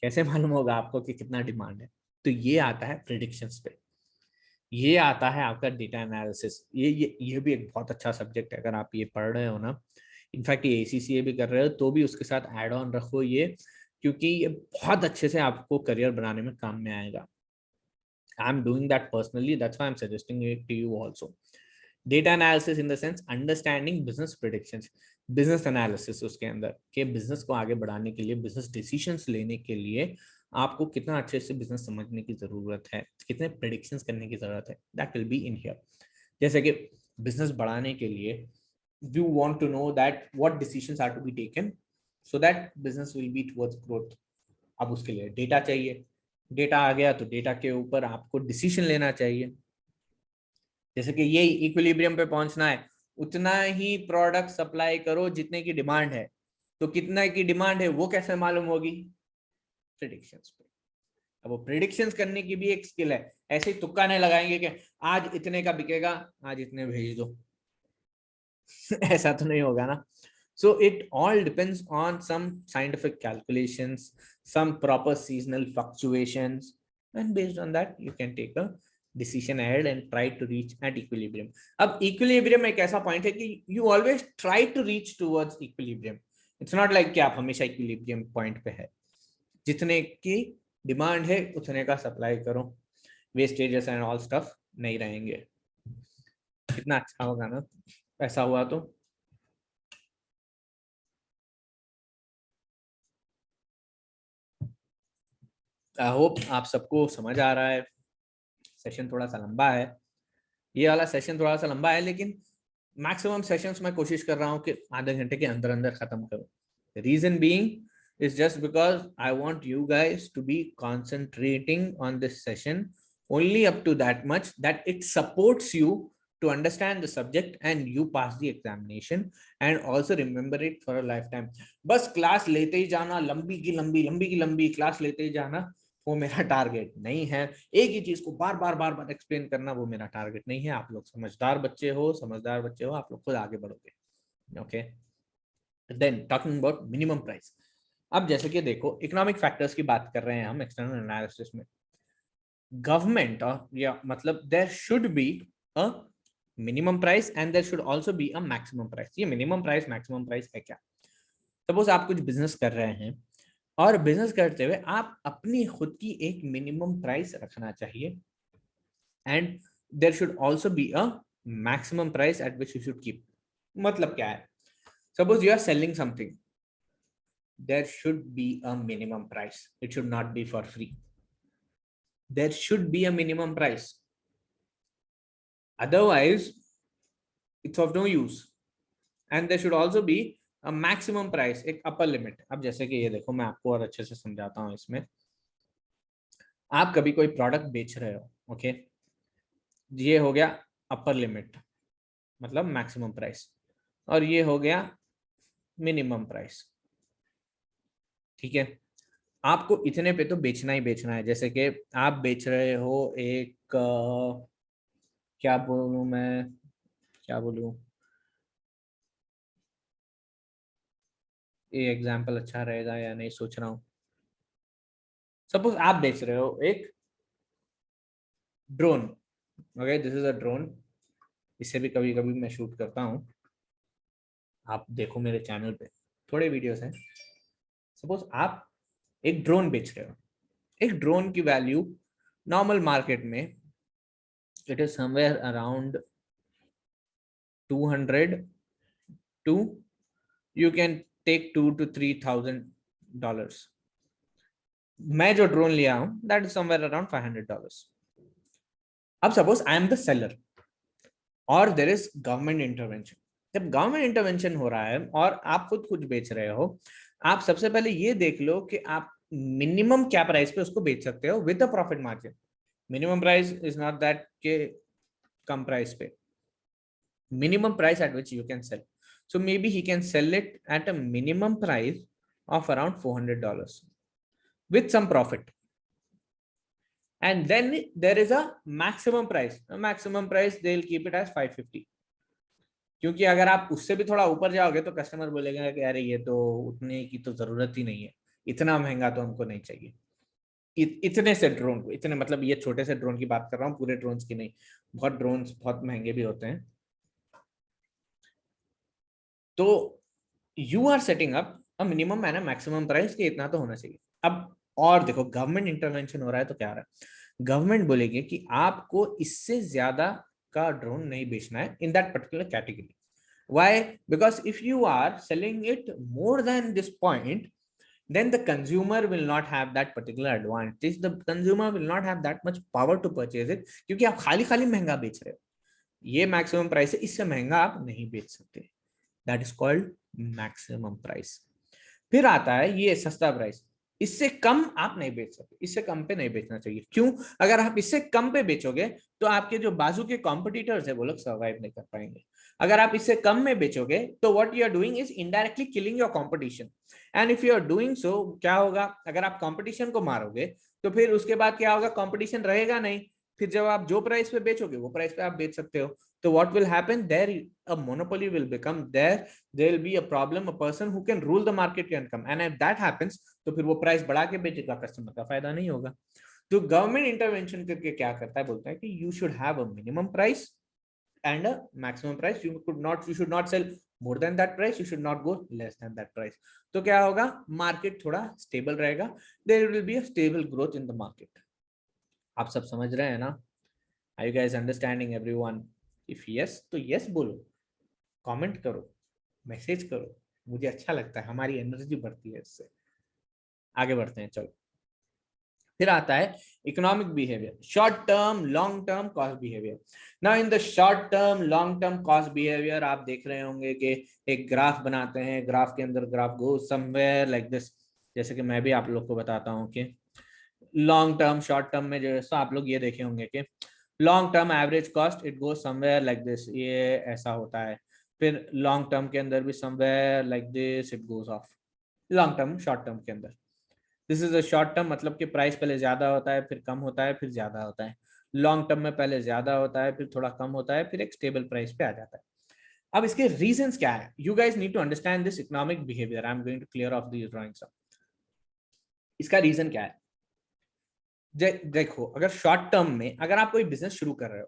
कैसे मालूम होगा आपको कि कितना डिमांड है? तो ये आता है प्रिडिक्शंस पे. ये आता है आपका डेटा एनालिसिस. ये भी एक बहुत अच्छा सब्जेक्ट है. अगर आप ये पढ़ रहे हो ना, इनफैक्ट ये ACCA भी कर रहे हो तो भी उसके साथ ऐड ऑन रखो ये, क्योंकि ये बहुत अच्छे से आपको करियर बनाने में काम में आएगा. I am doing that personally, that's why I am suggesting it to you also. Data analysis in the sense understanding business predictions. Business analysis उसके अंदर के बिजनेस को आगे बढ़ाने के लिए, बिजनेस डिसीजंस लेने के लिए आपको कितना अच्छे से बिजनेस समझने की जरूरत है, कितने प्रेडिक्शंस करने की जरूरत है, that will be in here. जैसे कि बिजनेस बढ़ाने के लिए you want to know that what decisions are to be taken so that business will be towards growth. अब उसके लिए डेटा चाहिए. डेटा आ गया तो डेटा के ऊपर आपको डिसीजन लेना चाहिए. जैसे कि ये इक्विलिब्रियम पे पहुंचना है, उतना ही प्रोडक्ट सप्लाई करो जितने की डिमांड है. तो कितना की डिमांड है वो कैसे मालूम होगी? प्रेडिक्शंस पे. अब वो प्रेडिक्शंस करने की भी एक स्किल है. ऐसे ही तुक्का नहीं लगाएंगे कि आज इतने का बिकेगा, आज इतने भेज दो. ऐसा तो नहीं होगा ना. So it all depends on some scientific calculations, some proper seasonal fluctuations, and based on that you can take a decision ahead and try to reach at equilibrium. अब equilibrium एक ऐसा point है कि you always try to reach towards equilibrium. It's not like कि आप हमेशा equilibrium point पे है. जितने की डिमांड है उतने का सप्लाई करो, वेस्टेजेस एंड ऑल स्टफ नहीं रहेंगे. कितना अच्छा होगा ना ऐसा हुआ तो. आई होप आप सबको समझ आ रहा है. सेशन थोड़ा सा लंबा है, ये वाला सेशन थोड़ा सा लंबा है, लेकिन मैक्सिमम सेशंस मैं कोशिश कर रहा हूँ कि आधे घंटे के अंदर अंदर खत्म करूँ. Reason being is just because I want you guys to be concentrating on this session only up to that much that it supports you to understand the subject and you pass the examination and also remember it for a lifetime. बस क्लास लेते ही जाना, लंबी की लंबी क्लास लेते ही जाना, वो मेरा टारगेट नहीं है. एक ही चीज को बार बार एक्सप्लेन करना वो मेरा टारगेट नहीं है. आप लोग समझदार बच्चे हो, आप लोग खुद आगे बढ़ोगे. Okay. Then talking about minimum price. अब जैसे कि देखो, इकोनॉमिक फैक्टर्स की बात कर रहे हैं हम एक्सटर्नल एनालिसिस में. गवर्नमेंट या मतलब there should be a minimum price and there should also be a maximum price. ये मिनिमम प्राइस मैक्सिमम प्राइस है क्या? सपोज आप कुछ बिजनेस कर रहे हैं और बिजनेस करते हुए आप अपनी खुद की एक मिनिमम प्राइस रखना चाहिए and there should also be a maximum price at which you should keep. मतलब क्या है? Suppose you are selling something, there should be a minimum price. It should not be for free. There should be a minimum price. Otherwise, it's of no use. And there should also be a maximum price, एक upper limit. अब जैसे कि ये देखो, मैं आपको और अच्छे से समझाता हूँ. इसमें आप कभी कोई प्रोडक्ट बेच रहे हो, ओके, ये हो गया अपर लिमिट मतलब मैक्सिमम प्राइस, और ये हो गया मिनिमम प्राइस. ठीक है. आपको इतने पे तो बेचना ही बेचना है. जैसे कि आप बेच रहे हो एक क्या बोलूं मैं, क्या बोलूं, ये एग्जांपल अच्छा रहेगा या नहीं सोच रहा हूं. सपोज आप बेच रहे हो एक drone. Okay, this is a drone. इससे भी कभी कभी मैं शूट करता हूँ. आप देखो मेरे चैनल पे थोड़े वीडियोस हैं. सपोज आप एक ड्रोन बेच रहे हो. एक ड्रोन की वैल्यू नॉर्मल मार्केट में it is somewhere around 200 to you can take $2,000 to $3,000. मैं जो ड्रोन लिया हूं दैट इज समवेयर अराउंड $500. अब suppose I am the seller. और देयर इज गवर्नमेंट इंटरवेंशन। जब गवर्नमेंट इंटरवेंशन हो रहा है और आप खुद कुछ बेच रहे हो, आप सबसे पहले ये देख लो कि आप मिनिमम क्या प्राइस पे उसको बेच सकते हो with a profit margin. Minimum price is not that के कम प्राइस पे, minimum price at which you can sell. So maybe he can sell it at a minimum price of around $400 with some profit. And then there is a maximum price. A maximum price they'll keep it as 550. क्योंकि अगर आप उससे भी थोड़ा ऊपर जाओगे तो कस्टमर बोलेगा कि अरे ये तो उतने की तो जरूरत ही नहीं है, इतना महंगा तो हमको नहीं चाहिए। इतने से ड्रोन को, इतने मतलब ये छोटे से ड्रोन की बात कर रहा हूँ, पूरे ड्रोन्स की नहीं। बहुत ड्रोन्स बहुत महंगे भी होते हैं। तो you are setting up a minimum and maximum price के इतना तो होना चाहिए। अब और देखो गवर्नमेंट इंटरवेंशन हो रहा है तो क्या हो रहा है, गवर्नमेंट बोलेगी कि आपको इससे ज्यादा का ड्रोन नहीं बेचना है in that particular category. Why? Because if you are selling it more than this point, then the consumer will not have that particular advantage, the consumer will not have that much power to purchase it, क्योंकि आप खाली खाली महंगा बेच रहे हो। ये मैक्सिमम प्राइस है, इससे महंगा आप नहीं बेच सकते। That is called maximum price. फिर आता है ये सस्ता प्राइस, इससे कम आप नहीं बेच सकते, इससे कम पे नहीं बेचना चाहिए। क्यों? अगर आप इससे कम पे बेचोगे तो आपके जो बाजू के कॉम्पिटिटर्स है वो लोग सर्वाइव नहीं कर पाएंगे। अगर आप इससे कम में बेचोगे तो what you are doing is indirectly killing your competition. And if you are doing so, क्या होगा? अगर आप कंपटीशन को मारोगे तो फिर उसके बाद क्या होगा? कंपटीशन रहेगा नहीं। फिर जब आप जो प्राइस पे बेचोगे वो प्राइस पे आप बेच सकते हो। तो what will happen there? A monopoly will become there. There will be a problem. A person who can rule the market can come, and if that happens, तो फिर वो प्राइस बढ़ा के बेचेगा, कस्टमर का फायदा नहीं होगा। तो गवर्नमेंट इंटरवेंशन करके क्या करता है, बोलता है कि you should have a minimum price and a maximum price. You should not sell more than that price. You should not go less than that price. तो क्या होगा? मार्केट थोड़ा स्टेबल रहेगा। There will be a stable growth in the market. आप सब समझ रहे हैं ना? Are you guys understanding everyone? If yes, तो yes बोलो, कमेंट करो, मैसेज करो, मुझे अच्छा लगता है, हमारी एनर्जी बढ़ती है इससे। आगे बढ़ते हैं, चलो। फिर आता है economic behaviour, short term long term cost behaviour. Now in the short term long term cost behaviour आप देख रहे होंगे कि एक ग्राफ बनाते हैं, ग्राफ के अंदर graph go somewhere like this. जैसे कि मैं भी आप लोग को बताता हूँ कि लॉन्ग टर्म शॉर्ट टर्म में जैसा आप लोग ये देखे होंगे कि long term average cost it goes somewhere like this, ये ऐसा होता है। फिर लॉन्ग टर्म के अंदर भी somewhere like this it goes off. Long term short term के अंदर this is a short term, मतलब कि प्राइस पहले ज्यादा होता है, फिर कम होता है, फिर ज्यादा होता है। लॉन्ग टर्म में पहले ज्यादा होता है, फिर थोड़ा कम होता है, फिर एक स्टेबल प्राइस पे आ जाता है। अब इसके रीजंस क्या है? You guys need to understand this economic behaviour. I am going to clear off these drawings. इसका रीजन क्या है? देखो, अगर शॉर्ट टर्म में अगर आप कोई बिजनेस शुरू कर रहे हो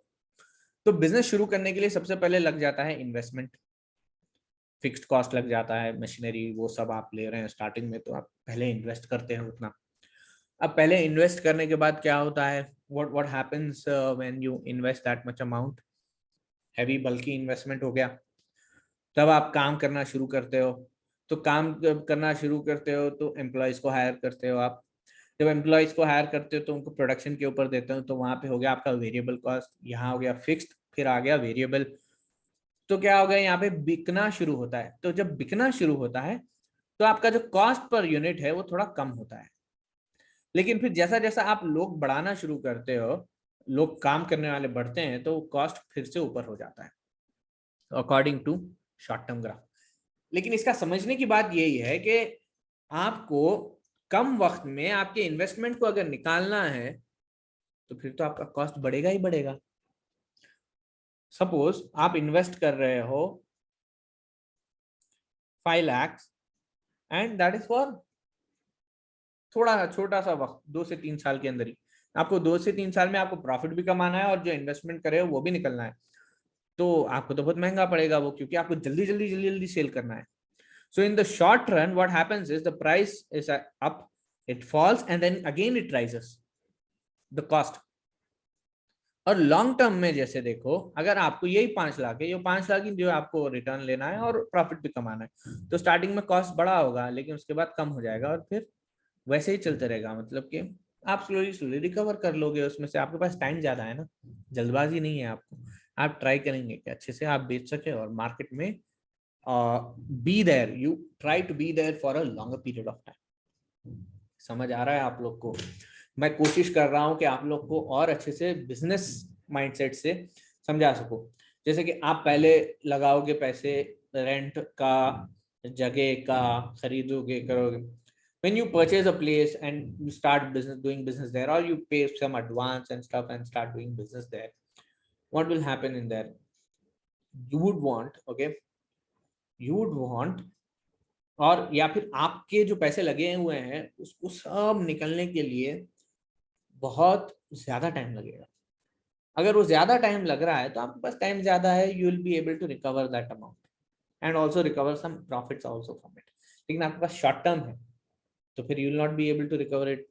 तो बिजनेस शुरू करने के लिए सबसे पहले लग जाता है इन्वेस्टमेंट, फिक्स्ड कॉस्ट लग जाता है, मशीनरी वो सब आप ले रहे हैं स्टार्टिंग में तो आप पहले इन्वेस्ट करते हैं उतना। अब पहले इन्वेस्ट करने के बाद क्या होता है, what happens when you invest that much amount, heavy बल्कि इन्वेस्टमेंट हो गया, तब आप काम करना शुरू करते हो। तो काम करना शुरू करते हो तो एम्प्लॉयज को हायर करते हो आप। जब एम्प्लॉयज को हायर करते हो तो उनको प्रोडक्शन के ऊपर देते हो, तो वहां पे हो गया आपका वेरिएबल कॉस्ट, यहाँ हो गया फिक्स्ड, फिर आ गया वेरिएबल। तो क्या हो गया, यहाँ पे बिकना शुरू होता है। तो जब बिकना शुरू होता है तो आपका जो कॉस्ट पर यूनिट है वो थोड़ा कम होता है। लेकिन फिर जैसा जैसा आप लोग बढ़ाना शुरू करते हो, लोग काम करने वाले बढ़ते हैं, तो कॉस्ट फिर से ऊपर हो जाता है according to short term graph. लेकिन इसका समझने की बात यही है कि आपको कम वक्त में आपके इन्वेस्टमेंट को अगर निकालना है तो फिर तो आपका कॉस्ट बढ़ेगा ही बढ़ेगा। सपोज आप इन्वेस्ट कर रहे हो 5 lakh and that is for थोड़ा छोटा सा वक्त, 2 से 3 साल के अंदर ही आपको 2 से 3 साल में आपको प्रॉफिट भी कमाना है और जो इन्वेस्टमेंट करे हो वो भी निकलना है। तो आपको तो बहुत महंगा पड़ेगा वो, क्योंकि आपको जल्दी जल्दी जल्दी जल्दी सेल करना है। So in the short run, what happens is the price is up, it falls, and then again it rises, the cost. और लॉन्ग टर्म में जैसे देखो, अगर आपको यही 5 लाख है, ये 5 लाख ही जो आपको रिटर्न लेना है और प्रॉफिट भी कमाना है, तो स्टार्टिंग में कॉस्ट बड़ा होगा लेकिन उसके बाद कम हो जाएगा और फिर वैसे ही चलते रहेगा। मतलब कि आप स्लोली स्लोली रिकवर कर लोगे उसमें से, आपके पास टाइम ज्यादा है ना, जल्दबाजी नहीं है आपको। आप ट्राई करेंगे कि अच्छे से आप बेच सके और मार्केट में be there, you try to be there for a longer period of time. समझ आ रहा है आप लोग को? मैं कोशिश कर रहा हूं कि आप लोग को और अच्छे से बिजनेस माइंडसेट से समझा सकूं। जैसे कि आप पहले लगाओगे पैसे रेंट का, जगह का, खरीदोगे, करोगे। when you purchase a place and you start doing business there, or you pay some advance and stuff and start doing business there, what will happen in there? You would want, okay, you would want, और या फिर आपके जो पैसे लगे हुए हैं उसको सब निकलने के लिए बहुत ज्यादा टाइम लगेगा। अगर वो ज्यादा टाइम लग रहा है तो आपके पास टाइम ज्यादा है, you will be able to recover that amount and also recover some profits also from it. लेकिन आपके पास शॉर्ट टर्म है तो फिर you will not be able to recover it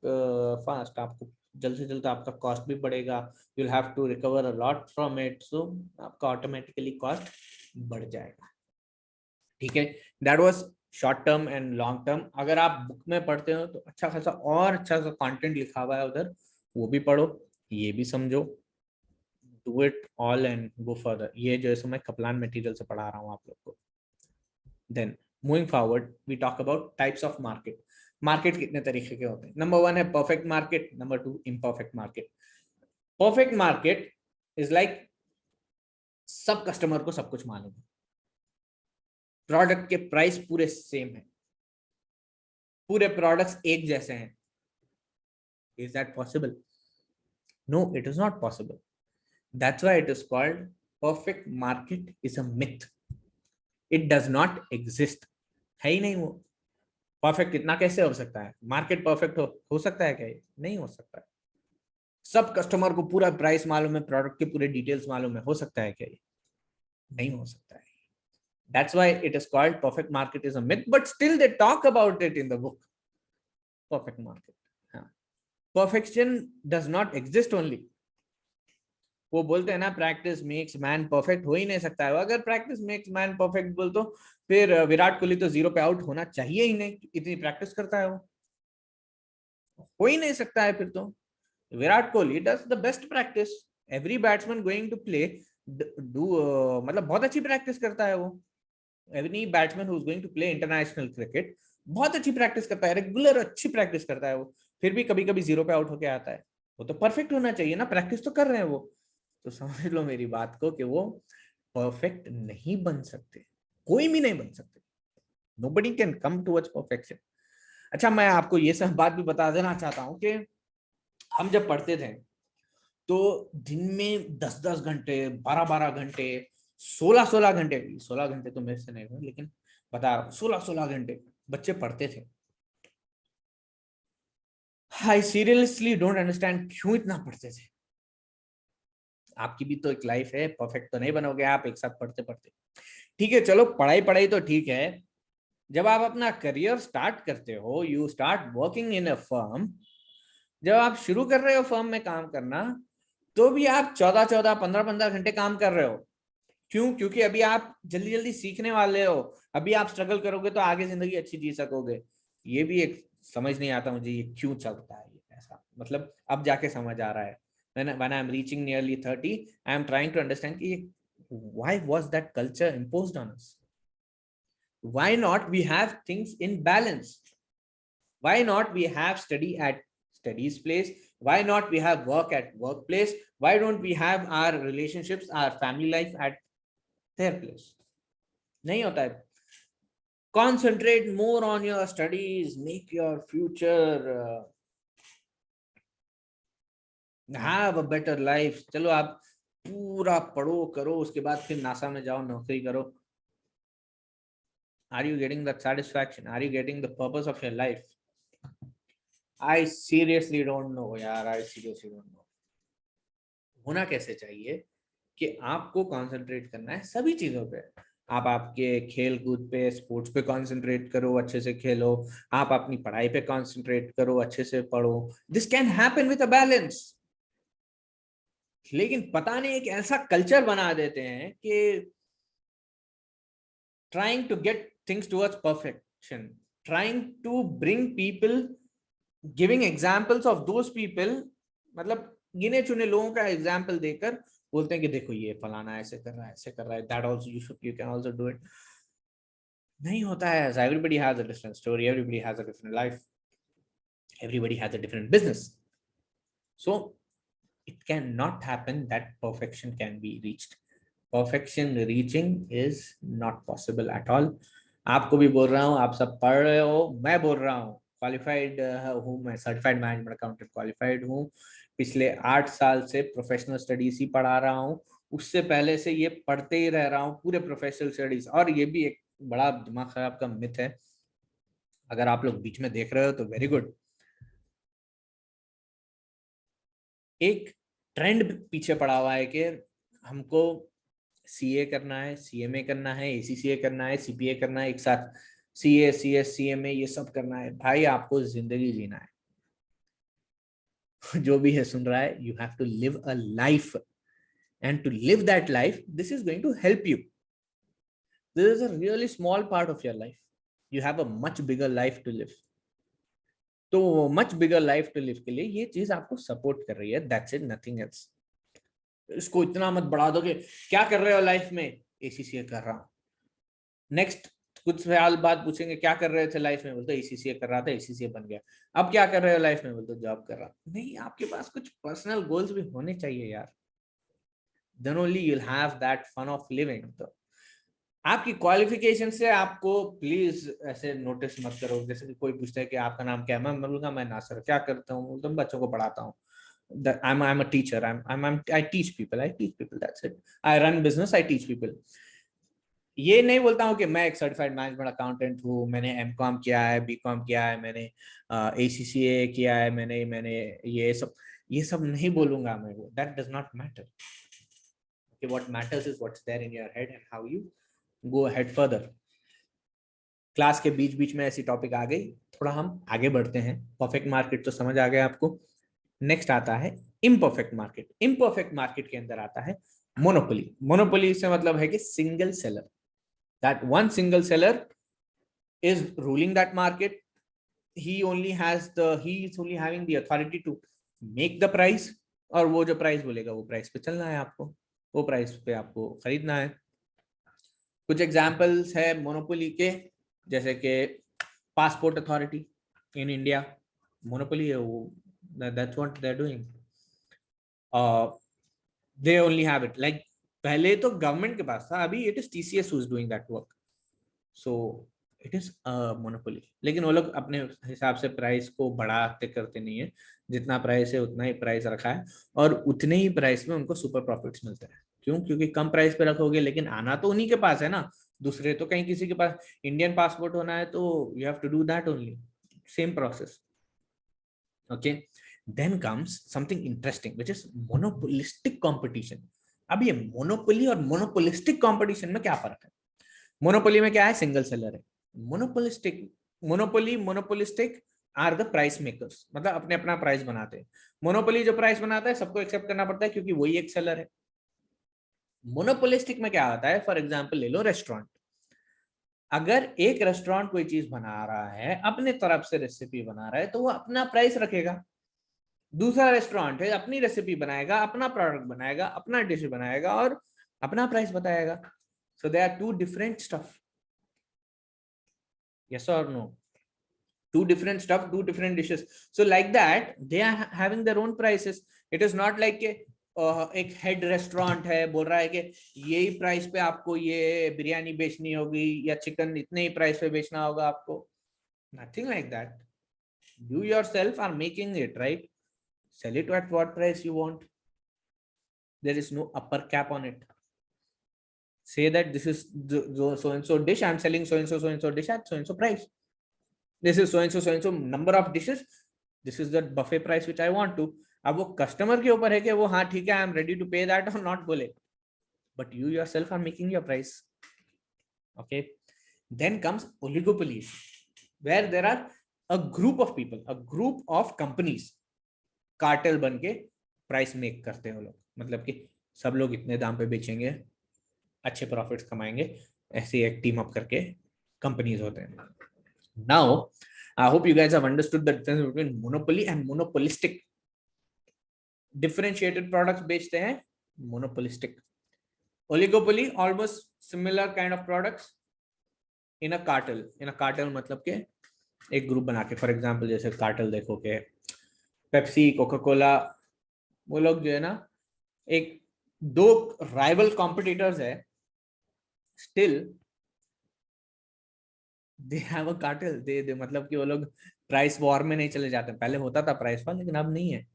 fast. आपको जल्द से जल्द आपका कॉस्ट भी बढ़ेगा, you will have to recover a lot from it, so आपका ऑटोमेटिकली कॉस्ट बढ़ जाएगा। ठीक है, that was short term and long term. अगर आप बुक में पढ़ते हो तो अच्छा खासा और अच्छा सा कंटेंट लिखा हुआ है उधर, वो भी पढ़ो, ये भी समझो, do it all and go further. ये जो है मैं कपलान मटेरियल से पढ़ा रहा हूँ आप लोग को। Then moving forward we talk about types of market. Market कितने तरीके के होते हैं? नंबर 1 है perfect market, number 2 imperfect market. Perfect market is like सब कस्टमर को सब कुछ मालूम है, प्रोडक्ट के प्राइस पूरे सेम है, पूरे प्रोडक्ट्स एक जैसे हैं। Is that possible? No, it is not possible. That's why it is called perfect market is a myth. It does not exist, है ही नहीं वो। परफेक्ट कितना कैसे हो सकता है? मार्केट परफेक्ट हो सकता है क्या? नहीं हो सकता है। सब कस्टमर को पूरा प्राइस मालूम है, प्रोडक्ट के पूरे डिटेल्स मालूम है, हो सकता है क्या? नहीं हो सकता है। That's why it is called perfect market is a myth, but still they talk about it in the book. Perfect market. हाँ. Perfection does not exist only. वो बोलते हैं ना प्रैक्टिस मेक्स मैन परफेक्ट, हो ही नहीं सकता है। अगर प्रैक्टिस मेक्स मैन परफेक्ट बोल तो फिर विराट कोहली तो 0 पे आउट होना चाहिए ही नहीं, इतनी प्रैक्टिस करता है वो, हो ही नहीं सकता है फिर तो। Virat Kohli does the best practice, every batsman going to play do, मतलब बहुत अच्छी प्रैक्टिस करता है वो। Every batsman who is going to play international cricket बहुत अच्छी प्रैक्टिस करता है, रेगुलर अच्छी प्रैक्टिस करता है वो, फिर भी कभी कभी 0 पे आउट होके आता है। वो तो परफेक्ट होना चाहिए ना, प्रैक्टिस तो कर रहे हैं वो। तो समझ लो मेरी बात को कि वो परफेक्ट नहीं बन सकते, कोई भी नहीं बन सकते। Nobody can come towards perfection. अच्छा, मैं आपको ये सब बात भी बता देना चाहता हूँ कि हम जब पढ़ते थे तो दिन में 10-10 घंटे, 12-12 घंटे, 16-16 घंटे, 16 घंटे तो मेरे से नहीं हुए लेकिन बता, 16-16 घंटे बच्चे पढ़ते थे। आई सीरियसली डोंट अंडरस्टैंड क्यों इतना पढ़ते थे। आपकी भी तो एक लाइफ है, परफेक्ट तो नहीं बनोगे आप एक साथ पढ़ते पढ़ते। ठीक है, चलो पढ़ाई पढ़ाई तो ठीक है। जब आप अपना करियर स्टार्ट करते हो, you start working in a firm, जब आप शुरू कर रहे हो फर्म में काम करना, तो भी आप 14-14, 15-15 घंटे काम कर रहे हो। क्यों? क्योंकि अभी आप जल्दी जल्दी सीखने वाले हो, अभी आप स्ट्रगल करोगे तो आगे जिंदगी अच्छी जी सकोगे। ये भी एक समझ नहीं आता मुझे, ये क्यों चलता है ये ऐसा, मतलब अब जाके समझ आ रहा है। when I am reaching nearly 30, I am trying to understand कि why was that culture imposed on us? Why not we have things in balance? Why not we have study at studies place? Why not we have work at workplace? Why don't we have our relationships, our family life at their place? नहीं होता है। Concentrate more on your studies, make your future, have a better life. चलो आप पूरा पढ़ो करो, उसके बाद फिर नासा में जाओ, नौकरी करो। Are you getting that satisfaction? Are you getting the purpose of your life? I seriously don't know यार, I seriously don't know. होना कैसे चाहिए कि आपको कंसंट्रेट करना है सभी चीजों पे। आप आपके खेल कूद पे, स्पोर्ट्स पे कंसंट्रेट करो, अच्छे से खेलो। आप अपनी पढ़ाई पे कंसंट्रेट करो, अच्छे से पढ़ो। This can happen with a balance. लेकिन पता नहीं एक ऐसा कल्चर बना देते हैं कि trying to get things towards perfection, trying to bring people, giving examples of those people, मतलब गिने चुने लोगों का एग्जाम्पल देकर बोलते हैं कि देखो ये फलाना ऐसे कर रहा है, ऐसे कर रहा है, that also you can also do it. नहीं होता है ऐसा। Everybody has a different story, everybody has a different life, everybody has a different business, so it cannot happen that perfection can be reached. Perfection reaching is not possible at all. आपको भी बोल रहा हूँ, आप सब पढ़ रहे हो, मैं बोल रहा हूँ, क्वालिफाइड हूँ मैं, सर्टिफाइड मैनेजमेंट अकाउंटेंट क्वालिफाइड हूँ, पिछले 8 साल से प्रोफेशनल स्टडीज ही पढ़ा रहा हूँ, उससे पहले से ये पढ़ते ही रह रहा हूँ पूरे प्रोफेशनल स्टडीज। और ये भी एक बड़ा दिमाग खराब का मिथ है, अगर आप लोग बीच में देख रहे हो तो वेरी गुड। एक ट्रेंड पीछे पड़ा हुआ है कि हमको सीए करना है, सीएमए करना है, एसीसीए करना है, सीपीए करना है, एक साथ सीए सीएस सीएमए ये सब करना है। भाई आपको जिंदगी जीना है। जो भी है सुन रहा है, you have to live a life, and to live that life this is going to help you. This is a really small part of your life, you have a much bigger life to live. तो much bigger life to live के लिए ये चीज आपको सपोर्ट कर रही है, दैट्स इट, नथिंग एल्स। इसको इतना मत बढ़ा दो कि क्या कर रहे हो लाइफ में, एसीसीए कर रहा हूं। नेक्स्ट कुछ सवाल बाद पूछेंगे, क्या कर रहे थे लाइफ में, बोलते एसीसीए कर रहा था, एसीसीए बन गया। अब क्या कर रहे हो लाइफ में, बोलते जॉब कर रहा। नहीं, आपके पास कुछ पर्सनल गोल्स भी होने चाहिए यार, then only you will have that fun of living. तो आपकी क्वालिफिकेशन से आपको प्लीज ऐसे नोटिस मत करो। जैसे कि कोई पूछता है कि आपका नाम क्या है, मैं बोलूंगा मैं नासिर, क्या करता हूँ, तो बच्चों को पढ़ाता हूँ। I'm a teacher. I teach people. I teach people. That's it. I run business. I teach people. ये नहीं बोलता हूँ कि मैं एक सर्टिफाइड मैनेजमेंट अकाउंटेंट हूँ, मैंने एमकॉम किया है, बीकॉम किया है, मैंने एसीसीए किया है, मैंने मैंने ये सब नहीं बोलूंगा मैं। वो that does not matter. Okay, what matters is what's there in your head and how you go ahead further. Class के बीच बीच में ऐसी टॉपिक आ गई, थोड़ा हम आगे बढ़ते हैं। परफेक्ट मार्केट तो समझ आ गया आपको। नेक्स्ट आता है इम्परफेक्ट मार्केट। इम्परफेक्ट मार्केट के अंदर आता है मोनोपोली। मोनोपोली से मतलब है कि single seller, that one single seller is ruling that market. He is only having the authority to make the price, और वो जो प्राइस बोलेगा वो प्राइस पे चलना है आपको, वो प्राइस पे आपको खरीदना है। कुछ एग्जांपल्स है मोनोपोली के, जैसे कि passport authority in India monopoly है वो, that's what they are doing. They only have it, like पहले तो गवर्नमेंट के पास था, अभी it is TCS who is doing that work, so it is monopoly. लेकिन वो लोग अपने हिसाब से प्राइस को बढ़ाते करते नहीं है, जितना प्राइस है उतना ही प्राइस रखा है, और उतने ही प्राइस में उनको सुपर प्रॉफिट्स मिलते हैं। क्यों? क्योंकि कम प्राइस पे रखोगे, लेकिन आना तो उन्हीं के पास है ना, दूसरे तो कहीं किसी के पास। इंडियन पासपोर्ट होना है तो you have to do that only, same process. Okay, then comes something interesting which is monopolistic competition. अब ये मोनोपोली और मोनोपोलिस्टिक कंपटीशन में क्या फर्क है? मोनोपोली में क्या है, सिंगल सेलर है। Monopolistic are the price makers, मतलब अपने अपना प्राइस बनाते हैं। मोनोपोली जो प्राइस बनाता है सबको एक्सेप्ट करना पड़ता है क्योंकि वही एक सेलर है। मोनोपोलिस्टिक में क्या होता है, फॉर एग्जांपल ले लो रेस्टोरेंट। अगर एक रेस्टोरेंट कोई चीज बना रहा है, अपने तरफ से रेसिपी बना रहा है, तो वो अपना प्राइस रखेगा। दूसरा रेस्टोरेंट है, अपनी रेसिपी बनाएगा, अपना प्रोडक्ट बनाएगा, अपना डिश बनाएगा और अपना प्राइस बताएगा। So they are two different stuff. Yes or no? Two different stuff, two different dishes. So like that, they are having their own prices. It is not like एक हेड रेस्टोरेंट है बोल रहा है कि यही प्राइस पे आपको ये बिरयानी बेचनी होगी या चिकन इतने ही प्राइस पे बेचना होगा आपको। Nothing like that. You yourself are making it, right? Sell it at what price you want. There is no upper cap on it. Say that this is the so and so dish, I'm selling so and so dish at so and so price. This is so and so number of dishes, this is the buffet price which I want to. अब वो कस्टमर के ऊपर है कि वो हाँ ठीक है, I am ready to pay that और नॉट बोले, but you yourself are making your price. Okay, then comes oligopoly, where there are a group of people, a group of companies, cartel बन के प्राइस मेक करते हैं वो लोग। मतलब कि सब लोग इतने दाम पे बेचेंगे, अच्छे प्रॉफिट्स कमाएंगे, ऐसे एक टीम अप करके कंपनीज होते हैं। Now, I hope you guys have understood the difference between monopoly and monopolistic. Differentiated products बेचते हैं, monopolistic. Oligopoly, almost similar kind of products in a cartel. In a cartel मतलब के एक ग्रुप बना के, फॉर एग्जाम्पल जैसे कार्टेल देखो के पेप्सी, कोका कोला, वो लोग जो है ना एक दो राइवल कॉम्पिटिटर्स है, still they have a cartel. They मतलब कि वो लोग प्राइस वॉर में नहीं चले जाते. पहले होता था प्राइस वॉर, लेकिन अब नहीं है,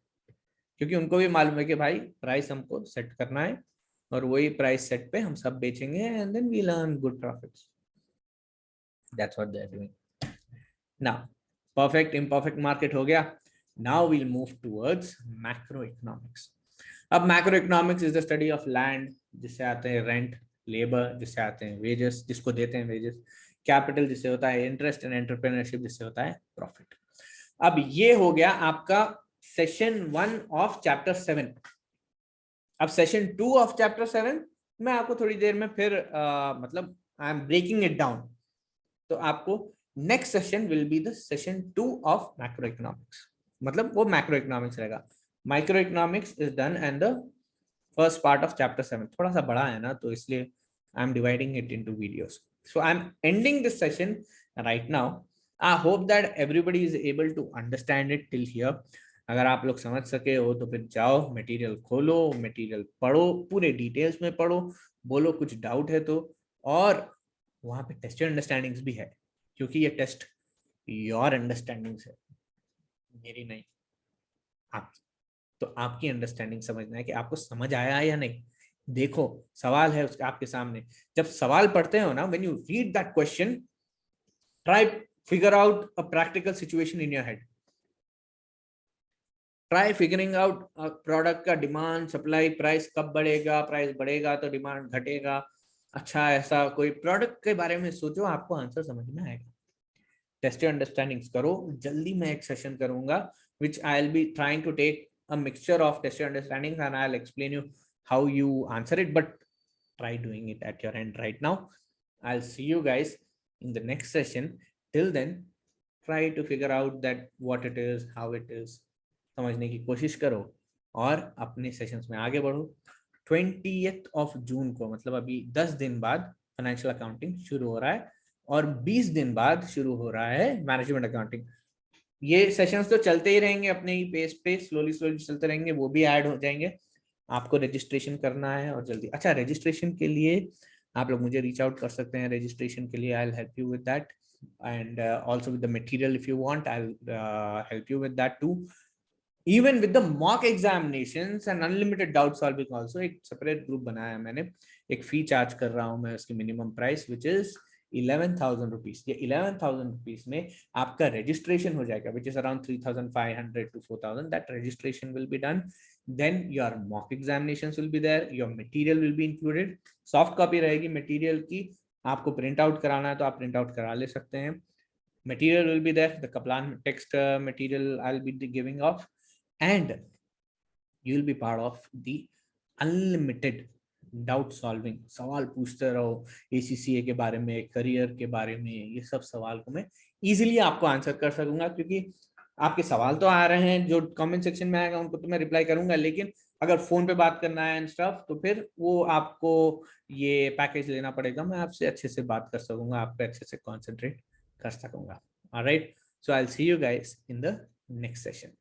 क्योंकि उनको भी मालूम है कि भाई प्राइस हमको सेट करना है और वही प्राइस सेट पे हम सब बेचेंगे and then we learn good profits. That's what they are doing. Now perfect imperfect market हो गया. Now we'll move towards macro economics. अब macro economics is the study of land, जिससे आते हैं रेंट, लेबर जिससे आते हैं वेजेस, जिसको देते हैं वेजेस, कैपिटल जिससे होता है इंटरेस्ट, एंड एंटरप्रेन्योरशिप जिससे होता है प्रॉफिट. अब ये हो गया आपका सेशन 1 ऑफ चैप्टर 7. अब सेशन 2 ऑफ चैप्टर 7 मैं आपको थोड़ी देर में फिर मतलब I am breaking it down. तो आपको next session will be the session 2 of macro economics. मतलब वो मैक्रो इकोनॉमिक्स रहेगा. Micro economics is done and the first part of chapter 7. थोड़ा सा बड़ा है ना, तो इसलिए I am dividing it into videos. So I am ending this session right now. I hope that everybody is able to understand it till here. अगर आप लोग समझ सके हो तो फिर जाओ मटेरियल खोलो, मटेरियल पढ़ो, पूरे डिटेल्स में पढ़ो, बोलो कुछ डाउट है तो. और वहां पे टेस्ट अंडरस्टैंडिंग्स भी है, क्योंकि ये टेस्ट योर अंडरस्टैंडिंग्स है, मेरी नहीं, आपकी. तो आपकी अंडरस्टैंडिंग समझना है कि आपको समझ आया या नहीं. देखो सवाल है उसके आपके सामने. जब सवाल पढ़ते हो ना, when you read that question, try figure out a practical situation in your head. Try figuring out product का डिमांड, सप्लाई, प्राइस कब बढ़ेगा, प्राइस बढ़ेगा तो डिमांड घटेगा. अच्छा, ऐसा कोई प्रोडक्ट के बारे में सोचो, आपको आंसर समझ में आएगा. टेस्ट योर अंडरस्टैंडिंग्स करो. जल्दी मैं एक सेशन करूंगा which I'll be trying to take a mixture of test your understandings and I'll explain you how you answer it, but try doing it at your end right now. I'll see you guys in the next session. Till then, try to figure out that what it is, how it is. समझने की कोशिश करो और अपने सेशंस में आगे बढ़ो. 20th of June को, मतलब अभी 10 दिन बाद फाइनेंशियल अकाउंटिंग शुरू हो रहा है और 20 दिन बाद शुरू हो रहा है मैनेजमेंट अकाउंटिंग. ये सेशंस तो चलते ही रहेंगे अपने ही पेस पे, स्लोली स्लोली चलते रहेंगे, वो भी ऐड हो जाएंगे. आपको रजिस्ट्रेशन करना है और जल्दी. अच्छा, रजिस्ट्रेशन के लिए आप लोग मुझे रीच आउट कर सकते हैं. रजिस्ट्रेशन के लिए I will help you with that and also with the material if you want. I will help you with that too. Even with the mock examinations and unlimited doubt solving also. एक सेपरेट ग्रुप बनाया है मैंने. एक फी चार्ज कर रहा हूं मैं, उसकी minimum price which is 11,000 rupees. ये 11,000 रुपीज में आपका रजिस्ट्रेशन हो जाएगा, which is around 3,500 to 4,000. That registration will be done. then your mock examinations will be there, your material will be included. Soft copy रहेगी मटेरियल की. आपको प्रिंट आउट कराना है तो आप प्रिंट आउट करा ले सकते हैं. material will be there, the Kaplan text material I'll be giving off, and you will be part of the unlimited doubt solving. सवाल पूछते रहो ACCA के बारे में, करियर के बारे में. ये सब सवाल को मैं इजीली आपको आंसर कर सकूंगा, क्योंकि आपके सवाल तो आ रहे हैं, जो कमेंट सेक्शन में आएगा उनको तो मैं रिप्लाई करूंगा, लेकिन अगर फोन पे बात करना है एंड स्टफ तो फिर वो आपको ये पैकेज लेना पड़ेगा. मैं आपसे अच्छे से बात कर सकूंगा, आप पे अच्छे से कॉन्सेंट्रेट कर सकूंगा. Alright, so I will see you guys in the next session.